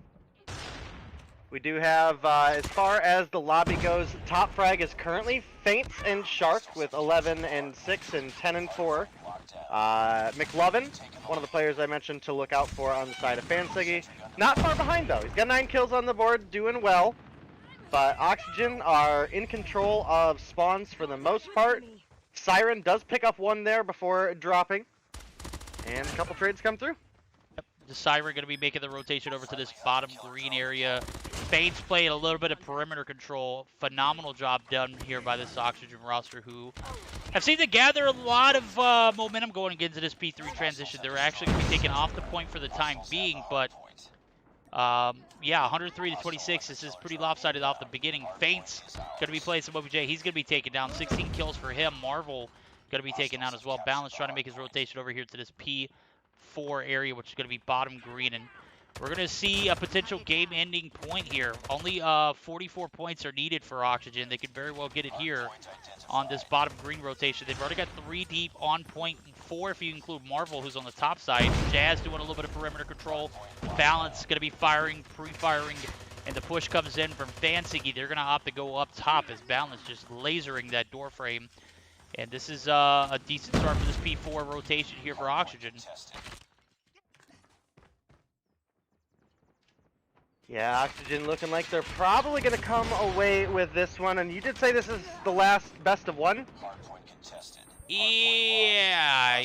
We do have, as far as the lobby goes, top frag is currently Faints and Shark with 11 and 6 and 10 and 4. McLovin, one of the players I mentioned to look out for on the side of Fansigi, not far behind though. He's got 9 kills on the board, doing well. But Oxygen are in control of spawns for the most part. Siren does pick up one there before dropping. And a couple trades come through. Yep. The Siren going to be making the rotation over to this bottom green area. Fade's playing a little bit of perimeter control. Phenomenal job done here by this Oxygen roster, who have seemed to gather a lot of momentum going into this P3 transition. They're actually going to be taken off the point for the time being, but yeah, 103-26. This is pretty lopsided off the beginning. Faint's going to be playing some OBJ. He's going to be taken down. 16 kills for him. Marvel going to be taken down as well. Balance trying to make his rotation over here to this P4 area, which is going to be bottom green. And we're going to see a potential game-ending point here. Only 44 points are needed for Oxygen. They could very well get it here on this bottom green rotation. They've already got 3 deep on point, 4 if you include Marvel, who's on the top side. Jazz doing a little bit of perimeter control. Balance going to be firing, pre-firing, and the push comes in from Fansigi. They're going to opt to go up top as Balance just lasering that door frame. And this is a decent start for this P4 rotation here for Oxygen. Yeah, Oxygen looking like they're probably going to come away with this one. And you did say this is the last best of one? Yeah,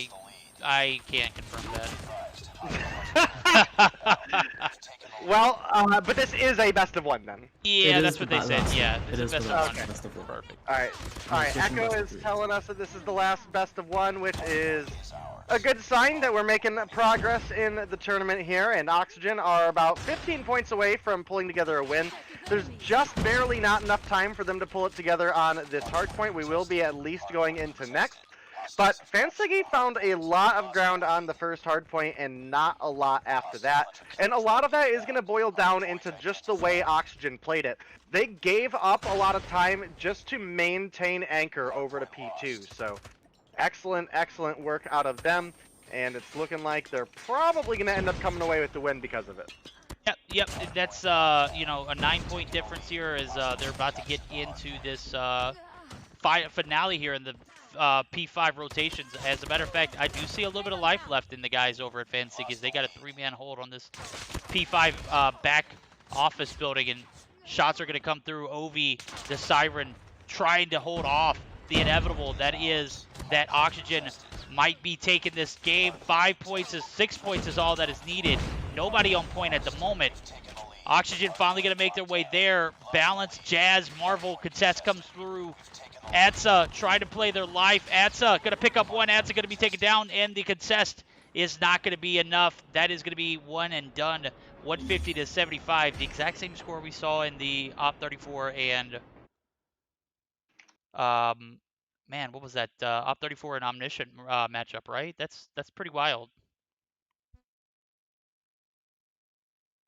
I can't confirm that. Well, but this is a best of one then. Yeah, that's what they said. Yeah, it is best the of one. best of one. Perfect. All right. Echo is telling us that this is the last best of one, which is a good sign that we're making progress in the tournament here. And Oxygen are about 15 points away from pulling together a win. There's just barely not enough time for them to pull it together on this hard point. We will be at least going into next. But Fansigi found a lot of ground on the first hardpoint and not a lot after that. And a lot of that is going to boil down into just the way Oxygen played it. They gave up a lot of time just to maintain anchor over to P2. So excellent work out of them. And it's looking like they're probably going to end up coming away with the win because of it. Yep. That's, you know, a 9-point difference here as they're about to get into this finale here in the P5 rotations. As a matter of fact, I do see a little bit of life left in the guys over at Fansigi as they got a 3-man hold on this P5 back office building, and shots are going to come through. Ovi, the Siren, trying to hold off the inevitable. That is that Oxygen might be taking this game. 6 points is all that is needed. Nobody on point at the moment. Oxygen finally going to make their way there. Balance, Jazz, Marvel, contest comes through. Adsa trying to play their life. Adsa going to pick up one. Adsa going to be taken down, and the contest is not going to be enough. That is going to be one and done 150 to 75, the exact same score we saw in the Op 34 and man, what was that? Op 34 and Omniscient matchup, right? That's pretty wild.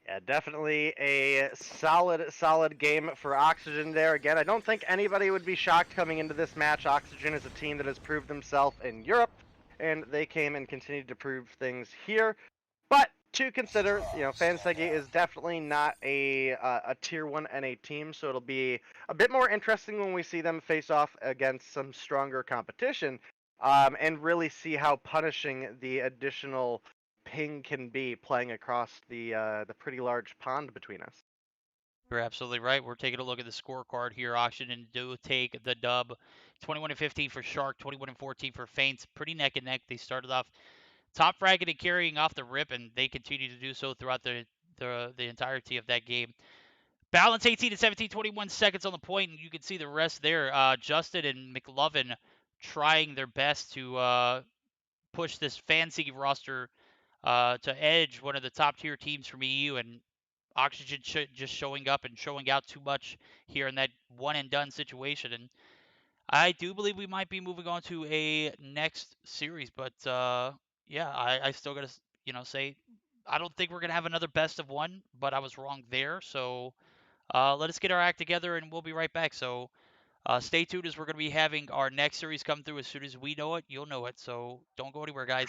Yeah, definitely a solid game for Oxygen there. Again, I don't think anybody would be shocked coming into this match. Oxygen is a team that has proved themselves in Europe, and they came and continued to prove things here. But to consider, Fansegi is definitely not a tier 1 NA team, so it'll be a bit more interesting when we see them face off against some stronger competition, and really see how punishing the additional ping can be playing across the pretty large pond between us. You're absolutely right. We're taking a look at the scorecard here. Oxygen do take the dub, 21-15 for Shark, 21-14 for Faints. Pretty neck and neck. They started off top fragging and carrying off the rip, and they continue to do so throughout the entirety of that game. Balance 18 to 17, 21 seconds on the point, and you can see the rest there. Justin and McLovin trying their best to push this fancy roster to edge one of the top tier teams from EU, and Oxygen just showing up and showing out too much here in that one and done situation. And I do believe we might be moving on to a next series, but yeah, I still gotta say I don't think we're gonna have another best of one, but I was wrong there. So let us get our act together, and we'll be right back. So stay tuned as we're gonna be having our next series come through. As soon as we know it, you'll know it. So don't go anywhere, guys.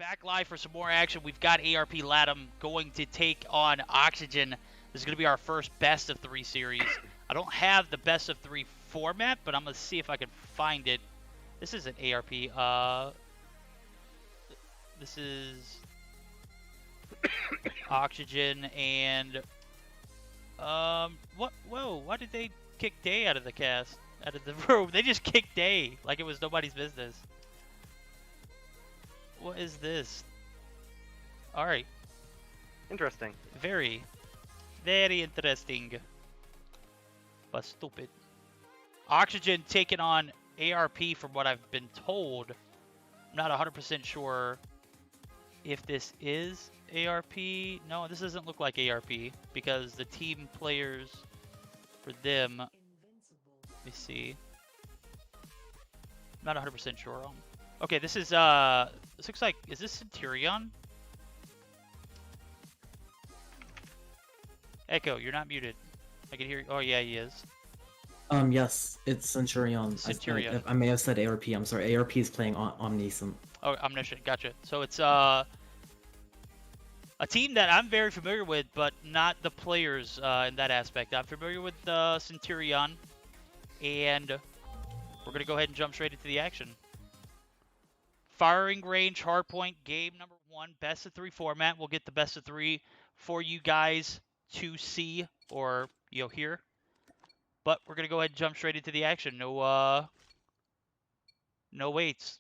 back live for some more action. We've got ARP Latham going to take on Oxygen. This is going to be our first best of 3 series. I don't have the best of 3 format, but I'm going to see if I can find it. This isn't ARP. This is Oxygen and what? Whoa! Why did they kick Day out of the cast? Out of the room? They just kicked Day like it was nobody's business. What is this? All right. Interesting. Very, very interesting. But stupid. Oxygen taking on ARP from what I've been told. I'm not 100% sure if this is ARP. No, this doesn't look like ARP because the team players for them. Let me see. I'm not 100% sure on. Okay, this is this looks like, is this Centurion? Echo, you're not muted. I can hear you. Oh yeah, he is. Yes, it's Centurion. Centurion. I may have said ARP. I'm sorry. ARP is playing Omniscient. Oh, Omniscient. Gotcha. So it's a team that I'm very familiar with, but not the players in that aspect. I'm familiar with Centurion, and we're gonna go ahead and jump straight into the action. Firing range hardpoint game number 1, best of 3 format. We'll get the best of 3 for you guys to see or hear. But we're gonna go ahead and jump straight into the action. No waits.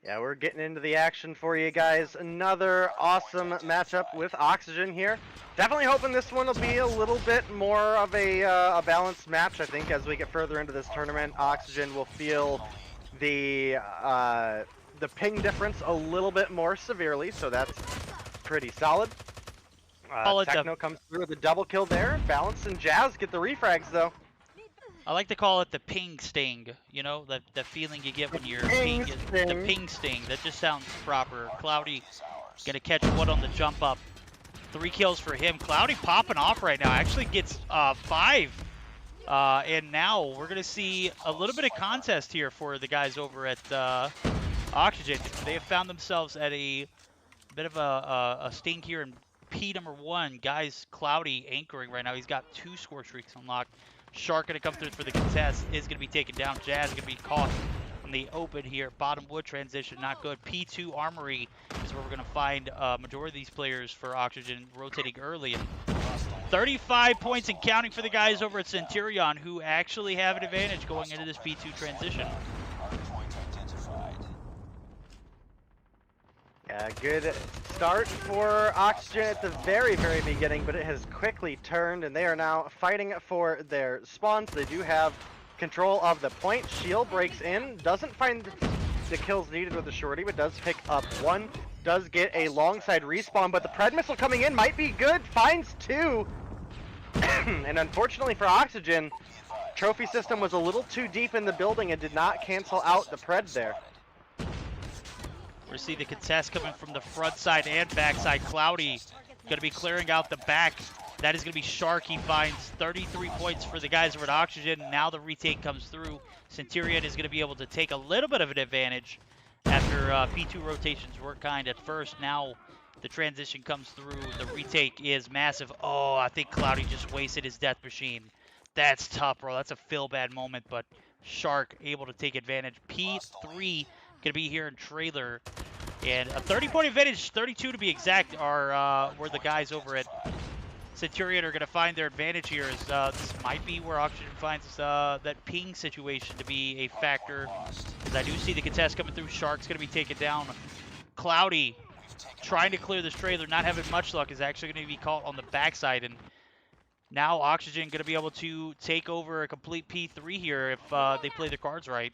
Yeah, we're getting into the action for you guys. Another awesome matchup with Oxygen here. Definitely hoping this one will be a little bit more of a balanced match. I think as we get further into this tournament, Oxygen will feel the ping difference a little bit more severely, so that's pretty solid. Techno comes through with a double kill there. Balance and Jazz get the refrags though. I like to call it the ping sting. You know, the feeling you get when you're ping. The ping sting. That just sounds proper. Cloudy gonna catch one on the jump up. 3 kills for him. Cloudy popping off right now. Actually gets 5. And now we're gonna see a little bit of contest here for the guys over at Oxygen. They have found themselves at a bit of a sting here in P number 1. Guys, Cloudy anchoring right now. He's got 2 score streaks unlocked. Shark gonna come through for the contest. Is gonna be taken down. Jazz gonna be caught on the open here. Bottom wood transition, not good. P2 Armory is where we're gonna find majority of these players for Oxygen rotating early. And 35 points and counting for the guys over at Centurion, who actually have an advantage going into this P2 transition. Yeah, good start for Oxygen at the very, very beginning, but it has quickly turned, and they are now fighting for their spawns. They do have control of the point. Shield breaks in, doesn't find the kills needed with the shorty, but does pick up 1. Does get a long side respawn, but the Pred missile coming in might be good. Finds 2. And unfortunately for Oxygen, trophy system was a little too deep in the building and did not cancel out the Pred there. We're going to see the contest coming from the front side and back side. Cloudy going to be clearing out the back. That is going to be Shark. He finds 33 points for the guys over at Oxygen. Now the retake comes through. Centurion is going to be able to take a little bit of an advantage after P2 rotations were kind at first. Now the transition comes through. The retake is massive. Oh, I think Cloudy just wasted his death machine. That's tough, bro. That's a feel bad moment, but Shark able to take advantage. P3 going to be here in trailer, and a 30-point advantage, 32 to be exact, are where the guys over at Centurion are going to find their advantage here. As this might be where Oxygen finds that ping situation to be a factor, as I do see the contest coming through. Shark's going to be taken down. Cloudy trying to clear this trailer, not having much luck, is actually going to be caught on the backside, and now Oxygen going to be able to take over a complete P3 here if they play their cards right.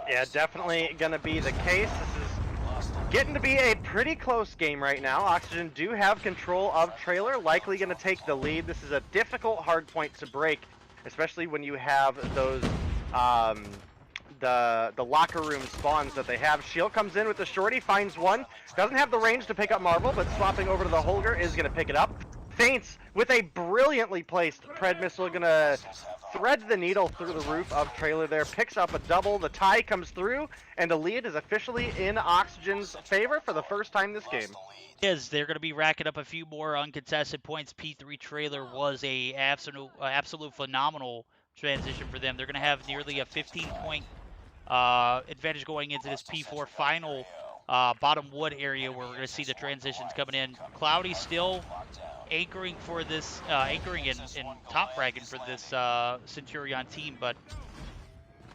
Yeah, definitely going to be the case. This is getting to be a pretty close game right now. Oxygen do have control of trailer, likely going to take the lead. This is a difficult hard point to break, especially when you have those the locker room spawns that they have. Shield comes in with the shorty, finds 1. Doesn't have the range to pick up Marvel, but swapping over to the Holger is going to pick it up. Feints with a brilliantly placed Pred missile, gonna thread the needle through the roof of trailer there, picks up a double, the tie comes through, and the lead is officially in Oxygen's favor for the first time this game. They're going to be racking up a few more uncontested points. P3 trailer was a absolute phenomenal transition for them. They're going to have nearly a 15-point advantage going into this P4 final bottom wood area where we're going to see the transitions coming in. Cloudy still anchoring for this, anchoring in top fragging for this Centurion team, but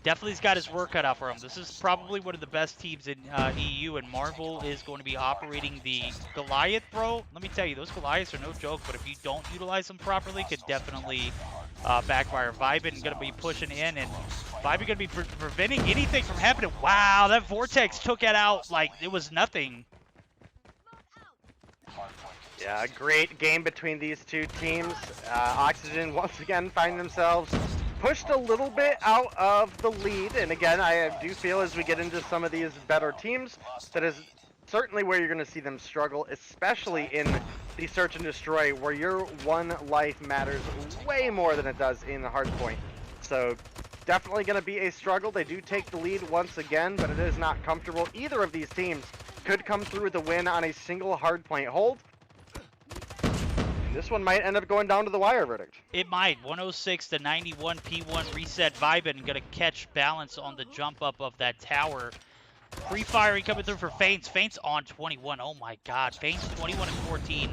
definitely he's got his work cut out for him. This is probably one of the best teams in EU, and Marvel is going to be operating the Goliath, bro. Let me tell you, those Goliaths are no joke, but if you don't utilize them properly, could definitely backfire. Vibin going to be pushing in, and Vibin going to be preventing anything from happening. Wow, that Vortex took it out like it was nothing. Yeah, great game between these two teams. Oxygen once again find themselves pushed a little bit out of the lead, and again, I do feel as we get into some of these better teams, that is certainly where you're going to see them struggle, especially in the search and destroy, where your one life matters way more than it does in the hardpoint. So definitely going to be a struggle. They do take the lead once again, but it is not comfortable. Either of these teams could come through with a win on a single hardpoint hold. This one might end up going down to the wire verdict. It might. 106 to 91 P1 reset. Vibin going to catch balance on the jump up of that tower. Free firing coming through for Feints. Feints on 21. Oh my god. Feints 21 and 14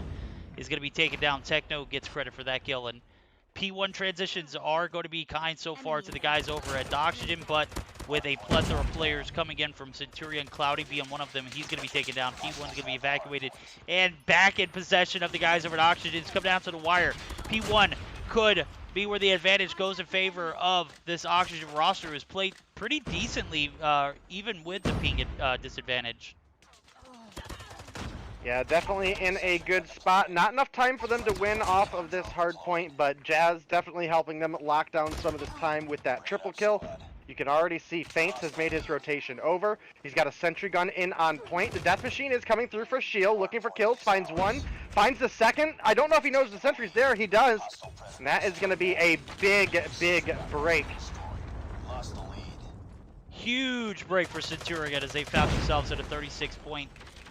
is going to be taken down. Techno gets credit for that kill. And P1 transitions are going to be kind so far to the guys over at Oxygen, but with a plethora of players coming in from Centurion, Cloudy being one of them, he's going to be taken down. P1's going to be evacuated and back in possession of the guys over at Oxygen. It's come down to the wire. P1 could be where the advantage goes in favor of this Oxygen roster, who's played pretty decently, even with the ping disadvantage. Yeah, definitely in a good spot. Not enough time for them to win off of this hard point, but Jazz definitely helping them lock down some of this time with that triple kill. You can already see Feints has made his rotation over. He's got a sentry gun in on point. The Death Machine is coming through for shield, looking for kills, finds one, finds the second. I don't know if he knows the sentry's there. He does. And that is going to be a big, big break. Huge break for Centurion as they found themselves at a 36-point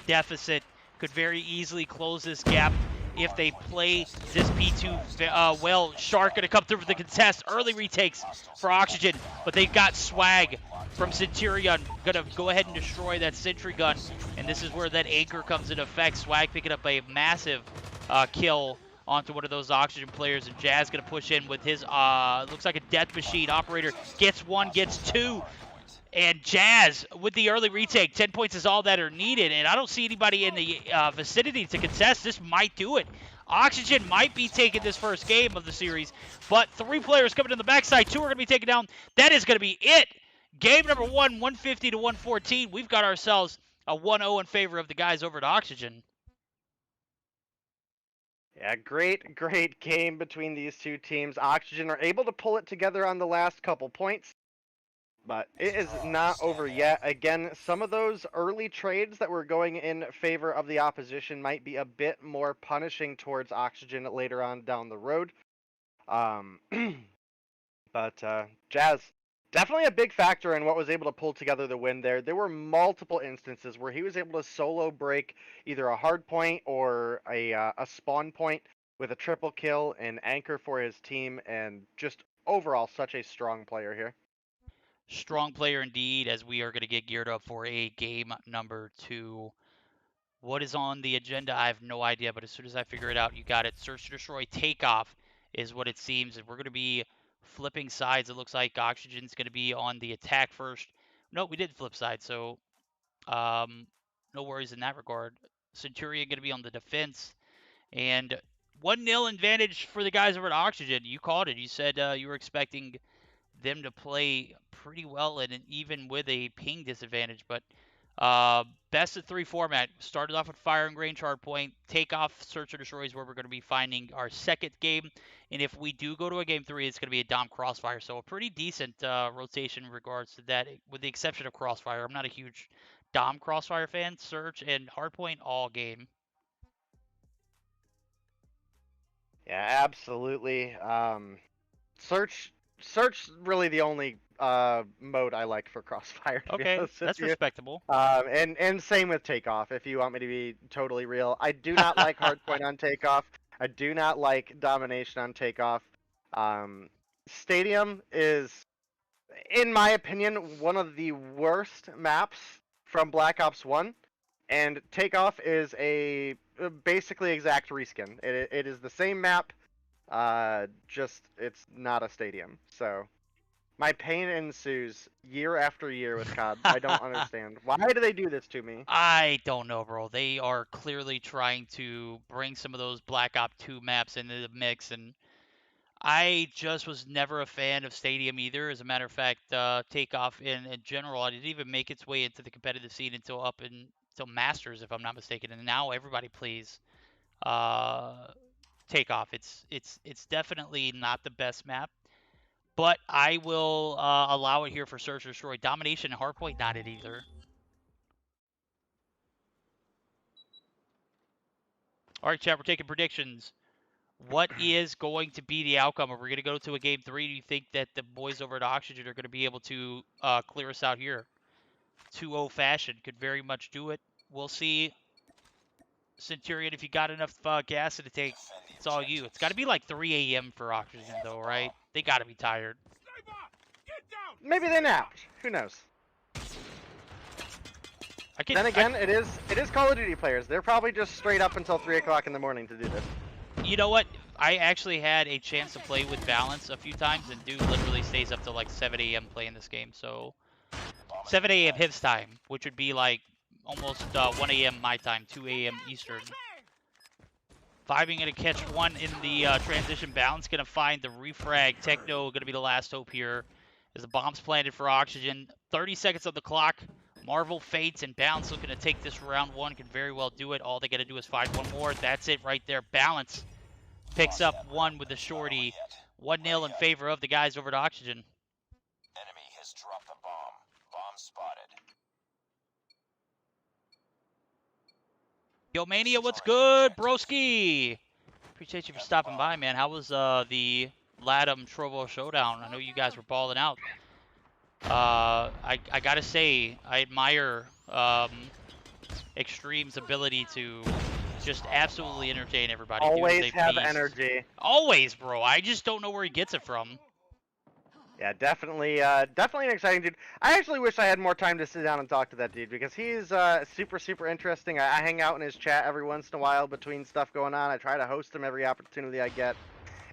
deficit. Could very easily close this gap if they play this P2 well. Shark gonna come through for the contest. Early retakes for Oxygen, but they've got swag from Centurion. Gonna go ahead and destroy that sentry gun, and this is where that anchor comes into effect. Swag picking up a massive kill onto one of those Oxygen players, and Jazz gonna push in with his looks like a Death Machine. Operator gets one, gets two. And Jazz, with the early retake, 10 points is all that are needed, and I don't see anybody in the vicinity to contest. This might do it. Oxygen might be taking this first game of the series, but 3 players coming in the backside. 2 are going to be taken down. That is going to be it. Game number 1, 150 to 114. We've got ourselves a 1-0 in favor of the guys over at Oxygen. Yeah, great game between these two teams. Oxygen are able to pull it together on the last couple points. But it is not over yet. Again, some of those early trades that were going in favor of the opposition might be a bit more punishing towards Oxygen later on down the road. But Jazz, definitely a big factor in what was able to pull together the win there. There were multiple instances where he was able to solo break either a hard point or a spawn point with a triple kill and anchor for his team, and just overall such a strong player here. Strong player indeed, as we are going to get geared up for a game number 2. What is on the agenda? I have no idea, but as soon as I figure it out, you got it. Search, destroy, takeoff is what it seems. And we're going to be flipping sides. It looks like Oxygen's going to be on the attack first. No, we did flip sides, so no worries in that regard. Centurion going to be on the defense. And 1-0 advantage for the guys over at Oxygen. You called it. You said you were expecting them to play pretty well, and even with a ping disadvantage, but best of 3 format. Started off with firing range hardpoint, takeoff, search and destroy is where we're going to be finding our second game, and if we do go to a game 3, it's going to be a Dom Crossfire, so a pretty decent rotation in regards to that, with the exception of Crossfire. I'm not a huge Dom Crossfire fan. Search and hardpoint all game. Yeah, absolutely. Search really the only mode I like for Crossfire, to be Okay, honest with that's you. respectable. And same with Takeoff, if you want me to be totally real. I do not like Hardpoint on Takeoff. I do not like Domination on Takeoff. Stadium is, in my opinion, one of the worst maps from Black Ops 1. And Takeoff is a basically exact reskin. It is the same map, just it's not a stadium. So my pain ensues year after year with COD. I don't understand. Why do they do this to me? I don't know, bro. They are clearly trying to bring some of those Black Ops 2 maps into the mix, and I just was never a fan of Stadium either. As a matter of fact, Takeoff in general, I didn't even make its way into the competitive scene until Masters, if I'm not mistaken. And now everybody plays Takeoff. It's definitely not the best map, but I will allow it here for Search and Destroy. Domination and Hardpoint, not it either. All right, chat, we're taking predictions. What is going to be the outcome? Are we going to go to a game 3? Do you think that the boys over at Oxygen are going to be able to clear us out here? 2-0 fashion could very much do it. We'll see. Centurion, if you got enough gas in the tank, it's all you. It's got to be like 3 a.m. for Oxygen, though, right? They got to be tired. Maybe they napped. Who knows? Then again, it is Call of Duty players. They're probably just straight up until 3 o'clock in the morning to do this. You know what? I actually had a chance to play with Balance a few times, and dude literally stays up till like 7 a.m. playing this game. So 7 a.m. his time, which would be like almost 1 a.m. my time, 2 a.m. Eastern. Vibing gonna catch one in the transition. Balance gonna find the refrag. Techno gonna be the last hope here. As the bomb's planted for Oxygen. 30 seconds on the clock. Marvel faints, and Balance looking to take this round one. Can very well do it. All they got to do is find one more. That's it right there. Balance picks up one with the shorty. 1-0 in favor of the guys over at Oxygen. Enemy has dropped the bomb. Bomb spotted. Yo, Mania, what's good, broski? Appreciate you for stopping by, man. How was the Latham Trovo showdown? I know you guys were balling out. I gotta say, I admire Extreme's ability to just absolutely entertain everybody. Always have energy. Always, bro. I just don't know where he gets it from. Yeah, definitely an exciting dude. I actually wish I had more time to sit down and talk to that dude, because he's super interesting. I hang out in his chat every once in a while between stuff going on. I try to host him every opportunity I get.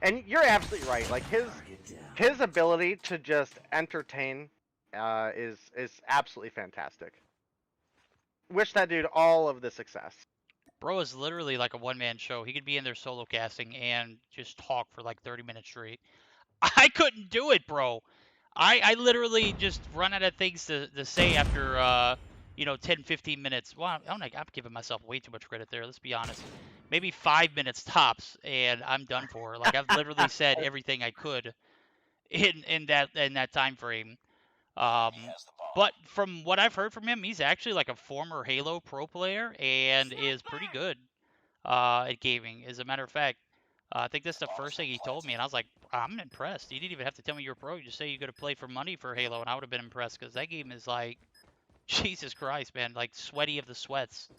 And you're absolutely right. Like his ability to just entertain is absolutely fantastic. Wish that dude all of the success. Bro is literally like a one-man show. He could be in there solo casting and just talk for like 30 minutes straight. I couldn't do it, bro. I literally just run out of things to say after, 10, 15 minutes. Well, I'm giving myself way too much credit there. Let's be honest. Maybe 5 minutes tops, and I'm done for. Like, I've literally said everything I could in that time frame. But from what I've heard from him, he's actually like a former Halo pro player and is pretty good at gaming. As a matter of fact, I think that's the first thing he told me, and I was like, I'm impressed. You didn't even have to tell me you're a pro. You just say you're going to play for money for Halo, and I would have been impressed, because that game is like, Jesus Christ, man, like sweaty of the sweats.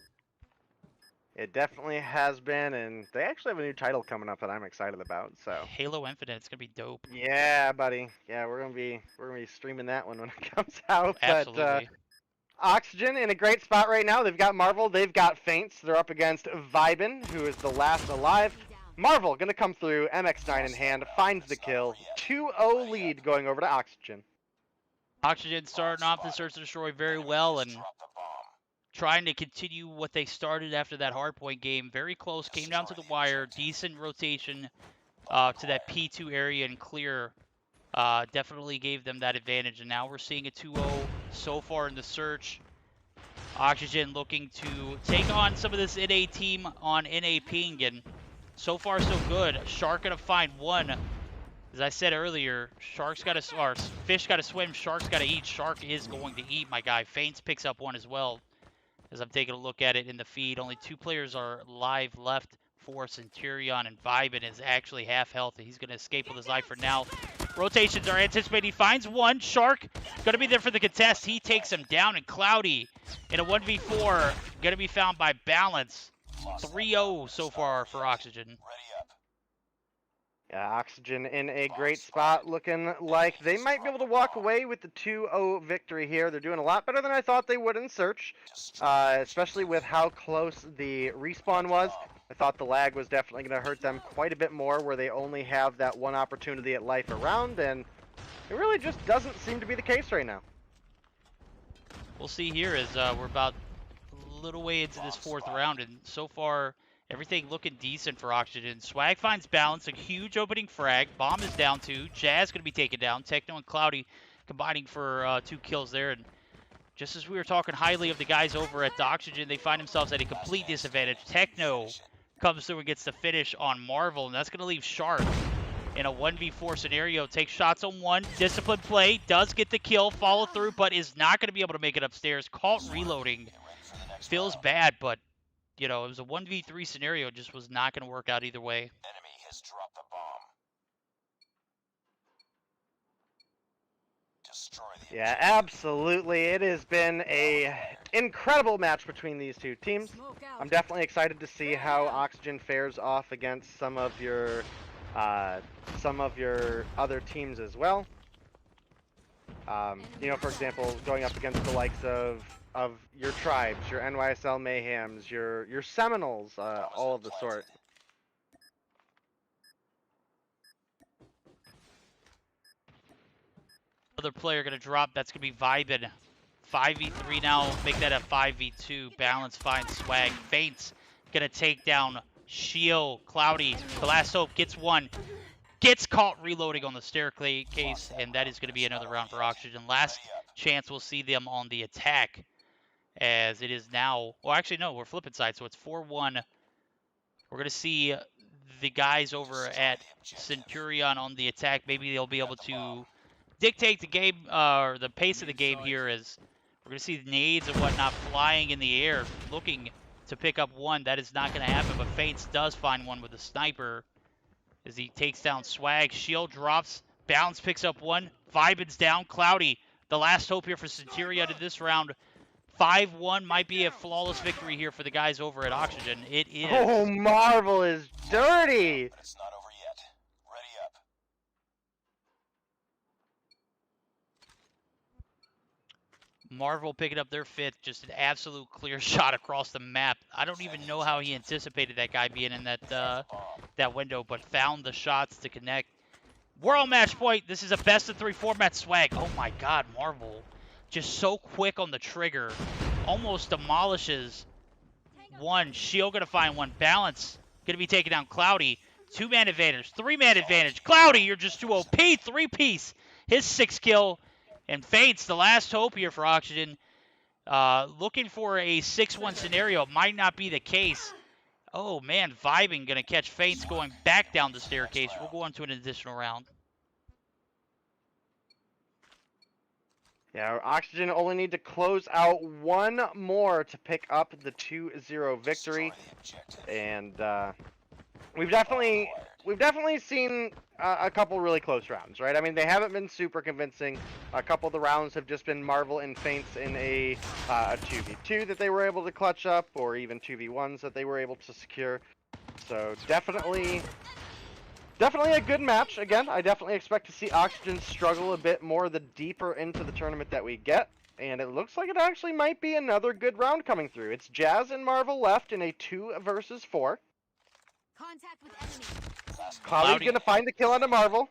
It definitely has been, and they actually have a new title coming up that I'm excited about. So Halo Infinite, it's gonna be dope. Yeah, buddy. Yeah, we're gonna be streaming that one when it comes out. Absolutely. But Oxygen in a great spot right now. They've got Marvel, they've got Feints. They're up against Vibin, who is the last alive. Marvel gonna come through, MX9 in hand, finds the kill. 2-0 lead going over to Oxygen. Oxygen starting off the Search and Destroy very well, and trying to continue what they started after that hardpoint game. Very close, came down to the wire. Decent rotation to that P2 area and clear. Definitely gave them that advantage, and now we're seeing a 2-0 so far in the search. Oxygen looking to take on some of this NA team on NA ping, and so far so good. Shark gonna find one. As I said earlier, fish gotta swim, sharks gotta eat. Shark is going to eat, my guy. Feints picks up one as well. As I'm taking a look at it in the feed, only 2 players are live left for Centurion, and Vibin is actually half health. He's going to escape with his life for now. Rotations are anticipated. He finds one. Shark going to be there for the contest. He takes him down, and Cloudy in a 1v4 going to be found by Balance. 3-0 so far for Oxygen. Yeah, Oxygen in a great spot, looking like they might be able to walk away with the 2-0 victory here. They're doing a lot better than I thought they would in Search, especially with how close the respawn was. I thought the lag was definitely going to hurt them quite a bit more, where they only have that one opportunity at life around, and it really just doesn't seem to be the case right now. We'll see here as we're about a little way into this fourth round, and so far everything looking decent for Oxygen. Swag finds Balance, a huge opening frag. Bomb is down 2. Jazz going to be taken down. Techno and Cloudy combining for 2 kills there. And just as we were talking highly of the guys over at Oxygen, they find themselves at a complete disadvantage. Techno comes through and gets the finish on Marvel, and that's going to leave Shark in a 1v4 scenario. Takes shots on 1. Disciplined play. Does get the kill. Follow through, but is not going to be able to make it upstairs. Caught reloading. Feels bad, but you know, it was a 1v3 scenario. Just was not going to work out either way. Enemy has dropped the bomb. Destroy the Yeah, absolutely. It has been a incredible match between these two teams. I'm definitely excited to see how Oxygen fares off against some of your other teams as well. You know, for example, going up against the likes of your Tribes, your NYSL Mayhems, your Seminoles, all of the sort. Other player going to drop. That's going to be Vibin. 5v3 now. Make that a 5v2. Balance finds Swag. Faints. Going to take down Shield. Cloudy. The last hope gets one. Gets caught reloading on the staircase. And that is going to be another round for Oxygen. Last chance we'll see them on the attack. As it is now. Well, actually, no. We're flipping sides. So it's 4-1. We're going to see the guys over at Centurion on the attack. Maybe they'll be able to dictate the game, or the pace of the game here, as we're going to see nades and whatnot flying in the air, looking to pick up one. That is not going to happen, but Faints does find one with a sniper as he takes down Swag. Shield drops. Balance picks up one. Vibin's down. Cloudy, the last hope here for Centurion in this round. 5-1 might be a flawless victory here for the guys over at Oxygen. It is. Oh, Marvel is dirty! But it's not over yet. Ready up. Marvel picking up their 5th, just an absolute clear shot across the map. I don't even know how he anticipated that guy being in that window, but found the shots to connect. We're on match point. This is a best of 3 format. Swag. Oh my God, Marvel. Just so quick on the trigger. Almost demolishes one. Shield going to find one. Balance going to be taking down Cloudy. 2-man advantage. 3-man advantage. Cloudy, you're just too OP. 3-piece. His 6th kill. And Faints, the last hope here for Oxygen. Looking for a 6-1 scenario. Might not be the case. Oh, man. Vibing going to catch Faints going back down the staircase. We'll go on to an additional round. Yeah, Oxygen only need to close out one more to pick up the 2-0 victory. And we've definitely seen a couple really close rounds, right? I mean, they haven't been super convincing. A couple of the rounds have just been Marvel and Faints in a 2v2 that they were able to clutch up, or even 2v1s that they were able to secure. So definitely a good match. Again, I definitely expect to see Oxygen struggle a bit more the deeper into the tournament that we get. And it looks like it actually might be another good round coming through. It's Jazz and Marvel left in a 2 versus 4. Contact with enemy. Cloudy's going to find the kill onto Marvel.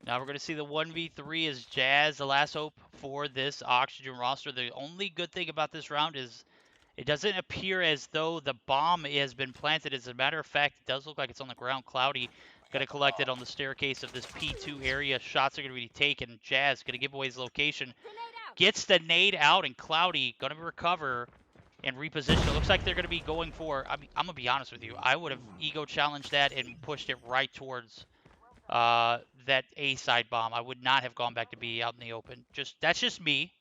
Now we're going to see the 1v3 as Jazz, the last hope for this Oxygen roster. The only good thing about this round is it doesn't appear as though the bomb has been planted. As a matter of fact, it does look like it's on the ground. Cloudy going to collect it on the staircase of this P2 area. Shots are going to be taken. Jazz going to give away his location. Gets the nade out, and Cloudy going to recover and reposition. It looks like they're going to be going for, I mean, I'm going to be honest with you. I would have ego challenged that and pushed it right towards that A side bomb. I would not have gone back to B out in the open. That's just me.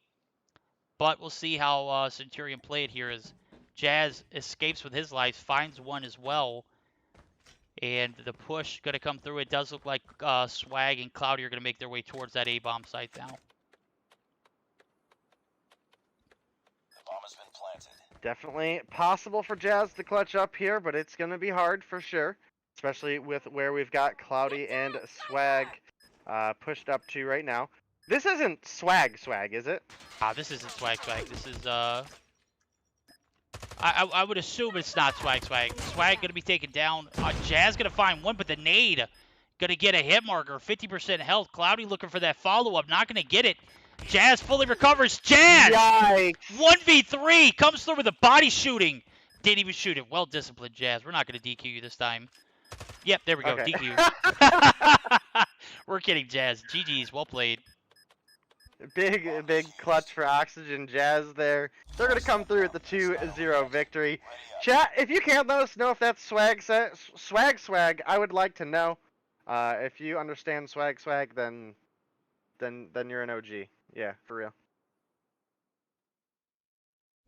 But we'll see how Centurion play it here as Jazz escapes with his life, finds one as well. And the push going to come through. It does look like Swag and Cloudy are going to make their way towards that A-bomb site now. Definitely possible for Jazz to clutch up here, but it's going to be hard for sure. Especially with where we've got Cloudy and Swag pushed up to right now. This isn't Swag, is it? This isn't Swag. This is, I would assume it's not Swag. Swag going to be taken down. Jazz going to find one, but the nade going to get a hit marker. 50% health. Cloudy looking for that follow-up. Not going to get it. Jazz fully recovers. Jazz! Yikes! 1v3 comes through with a body shooting. Didn't even shoot it. Well disciplined, Jazz. We're not going to DQ you this time. Yep, there we go. Okay. DQ. We're kidding, Jazz. GG's. Well played. Big clutch for Oxygen. Jazz there. They're going to come through with the 2-0 victory. Chat, if you can't let us know if that's Swag, I would like to know. If you understand Swag, then you're an OG. Yeah, for real.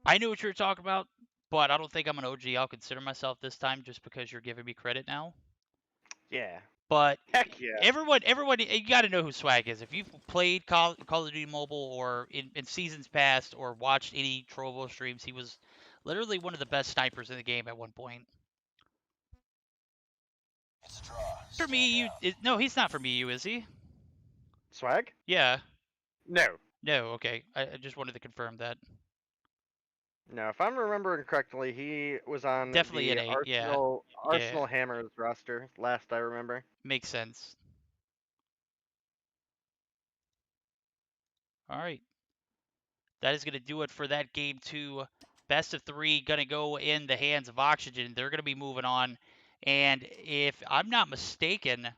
I knew what you were talking about, but I don't think I'm an OG. I'll consider myself this time just because you're giving me credit now. Yeah. But Heck yeah. everyone, you got to know who Swag is. If you've played Call of Duty Mobile or in seasons past or watched any Trovo streams, he was literally one of the best snipers in the game at one point. For me, no, he's not for me, is he? Swag? Yeah. No. No, okay. I just wanted to confirm that. No, if I'm remembering correctly, he was on Definitely the an 8, Arsenal Hammers roster, last I remember. Makes sense. All right. That is going to do it for that game 2. Best of 3 going to go in the hands of Oxygen. They're going to be moving on. And if I'm not mistaken,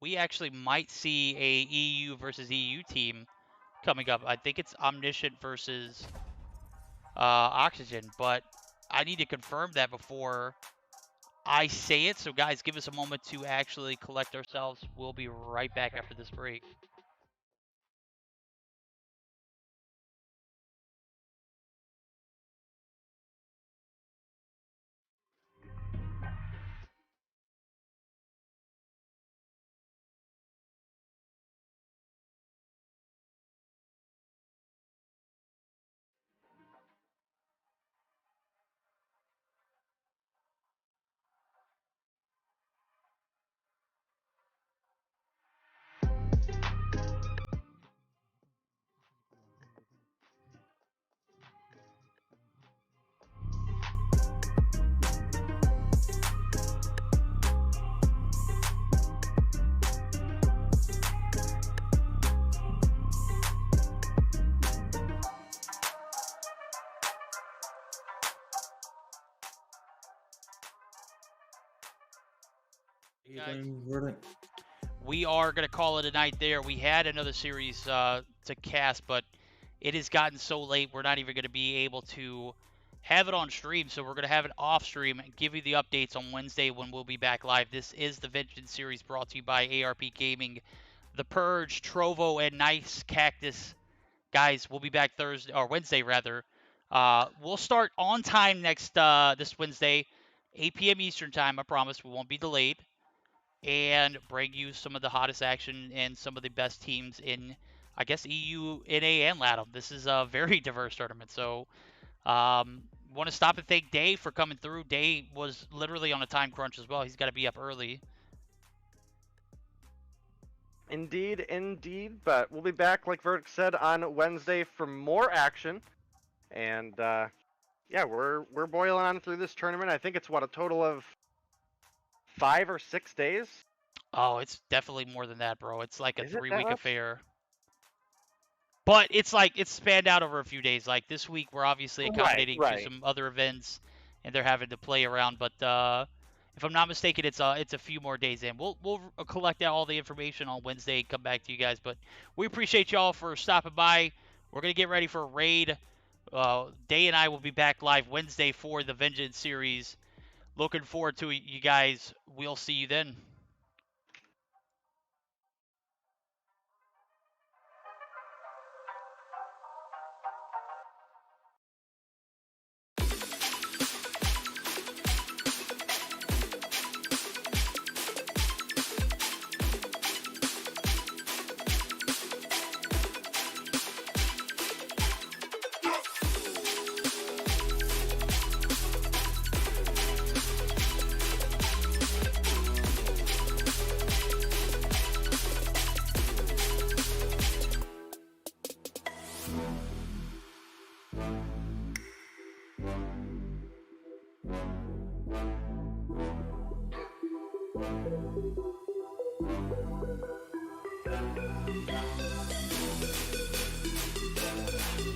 we actually might see a EU versus EU team coming up. I think it's Omniscient versus Oxygen, but I need to confirm that before I say it. So guys, give us a moment to actually collect ourselves. We'll be right back after this break. We are going to call it a night there. We had another series to cast, but it has gotten so late we're not even going to be able to have it on stream. So we're going to have it off stream and give you the updates on Wednesday when we'll be back live. This is the Vengeance series brought to you by ARP Gaming, The Purge, Trovo, and Nice Cactus. Guys, we'll be back Thursday or Wednesday rather. We'll start on time next this Wednesday, 8 p.m. Eastern time. I promise we won't be delayed. And bring you some of the hottest action and some of the best teams in, I guess, EU, NA, and LATAM. This is a very diverse tournament. So, want to stop and thank Dave for coming through. Dave was literally on a time crunch as well. He's got to be up early. Indeed. But we'll be back, like Verdict said, on Wednesday for more action. And, yeah, we're boiling on through this tournament. I think it's, a total of 5 or 6 days? Oh, it's definitely more than that, bro. It's like a 3-week much? affair. But it's like it's spanned out over a few days. Like this week, we're obviously accommodating to some other events, and they're having to play around. But if I'm not mistaken, it's a few more days in. We'll collect out all the information on Wednesday and come back to you guys. But we appreciate y'all for stopping by. We're gonna get ready for a raid. Day and I will be back live Wednesday for the Vengeance series. Looking forward to it, you guys. We'll see you then.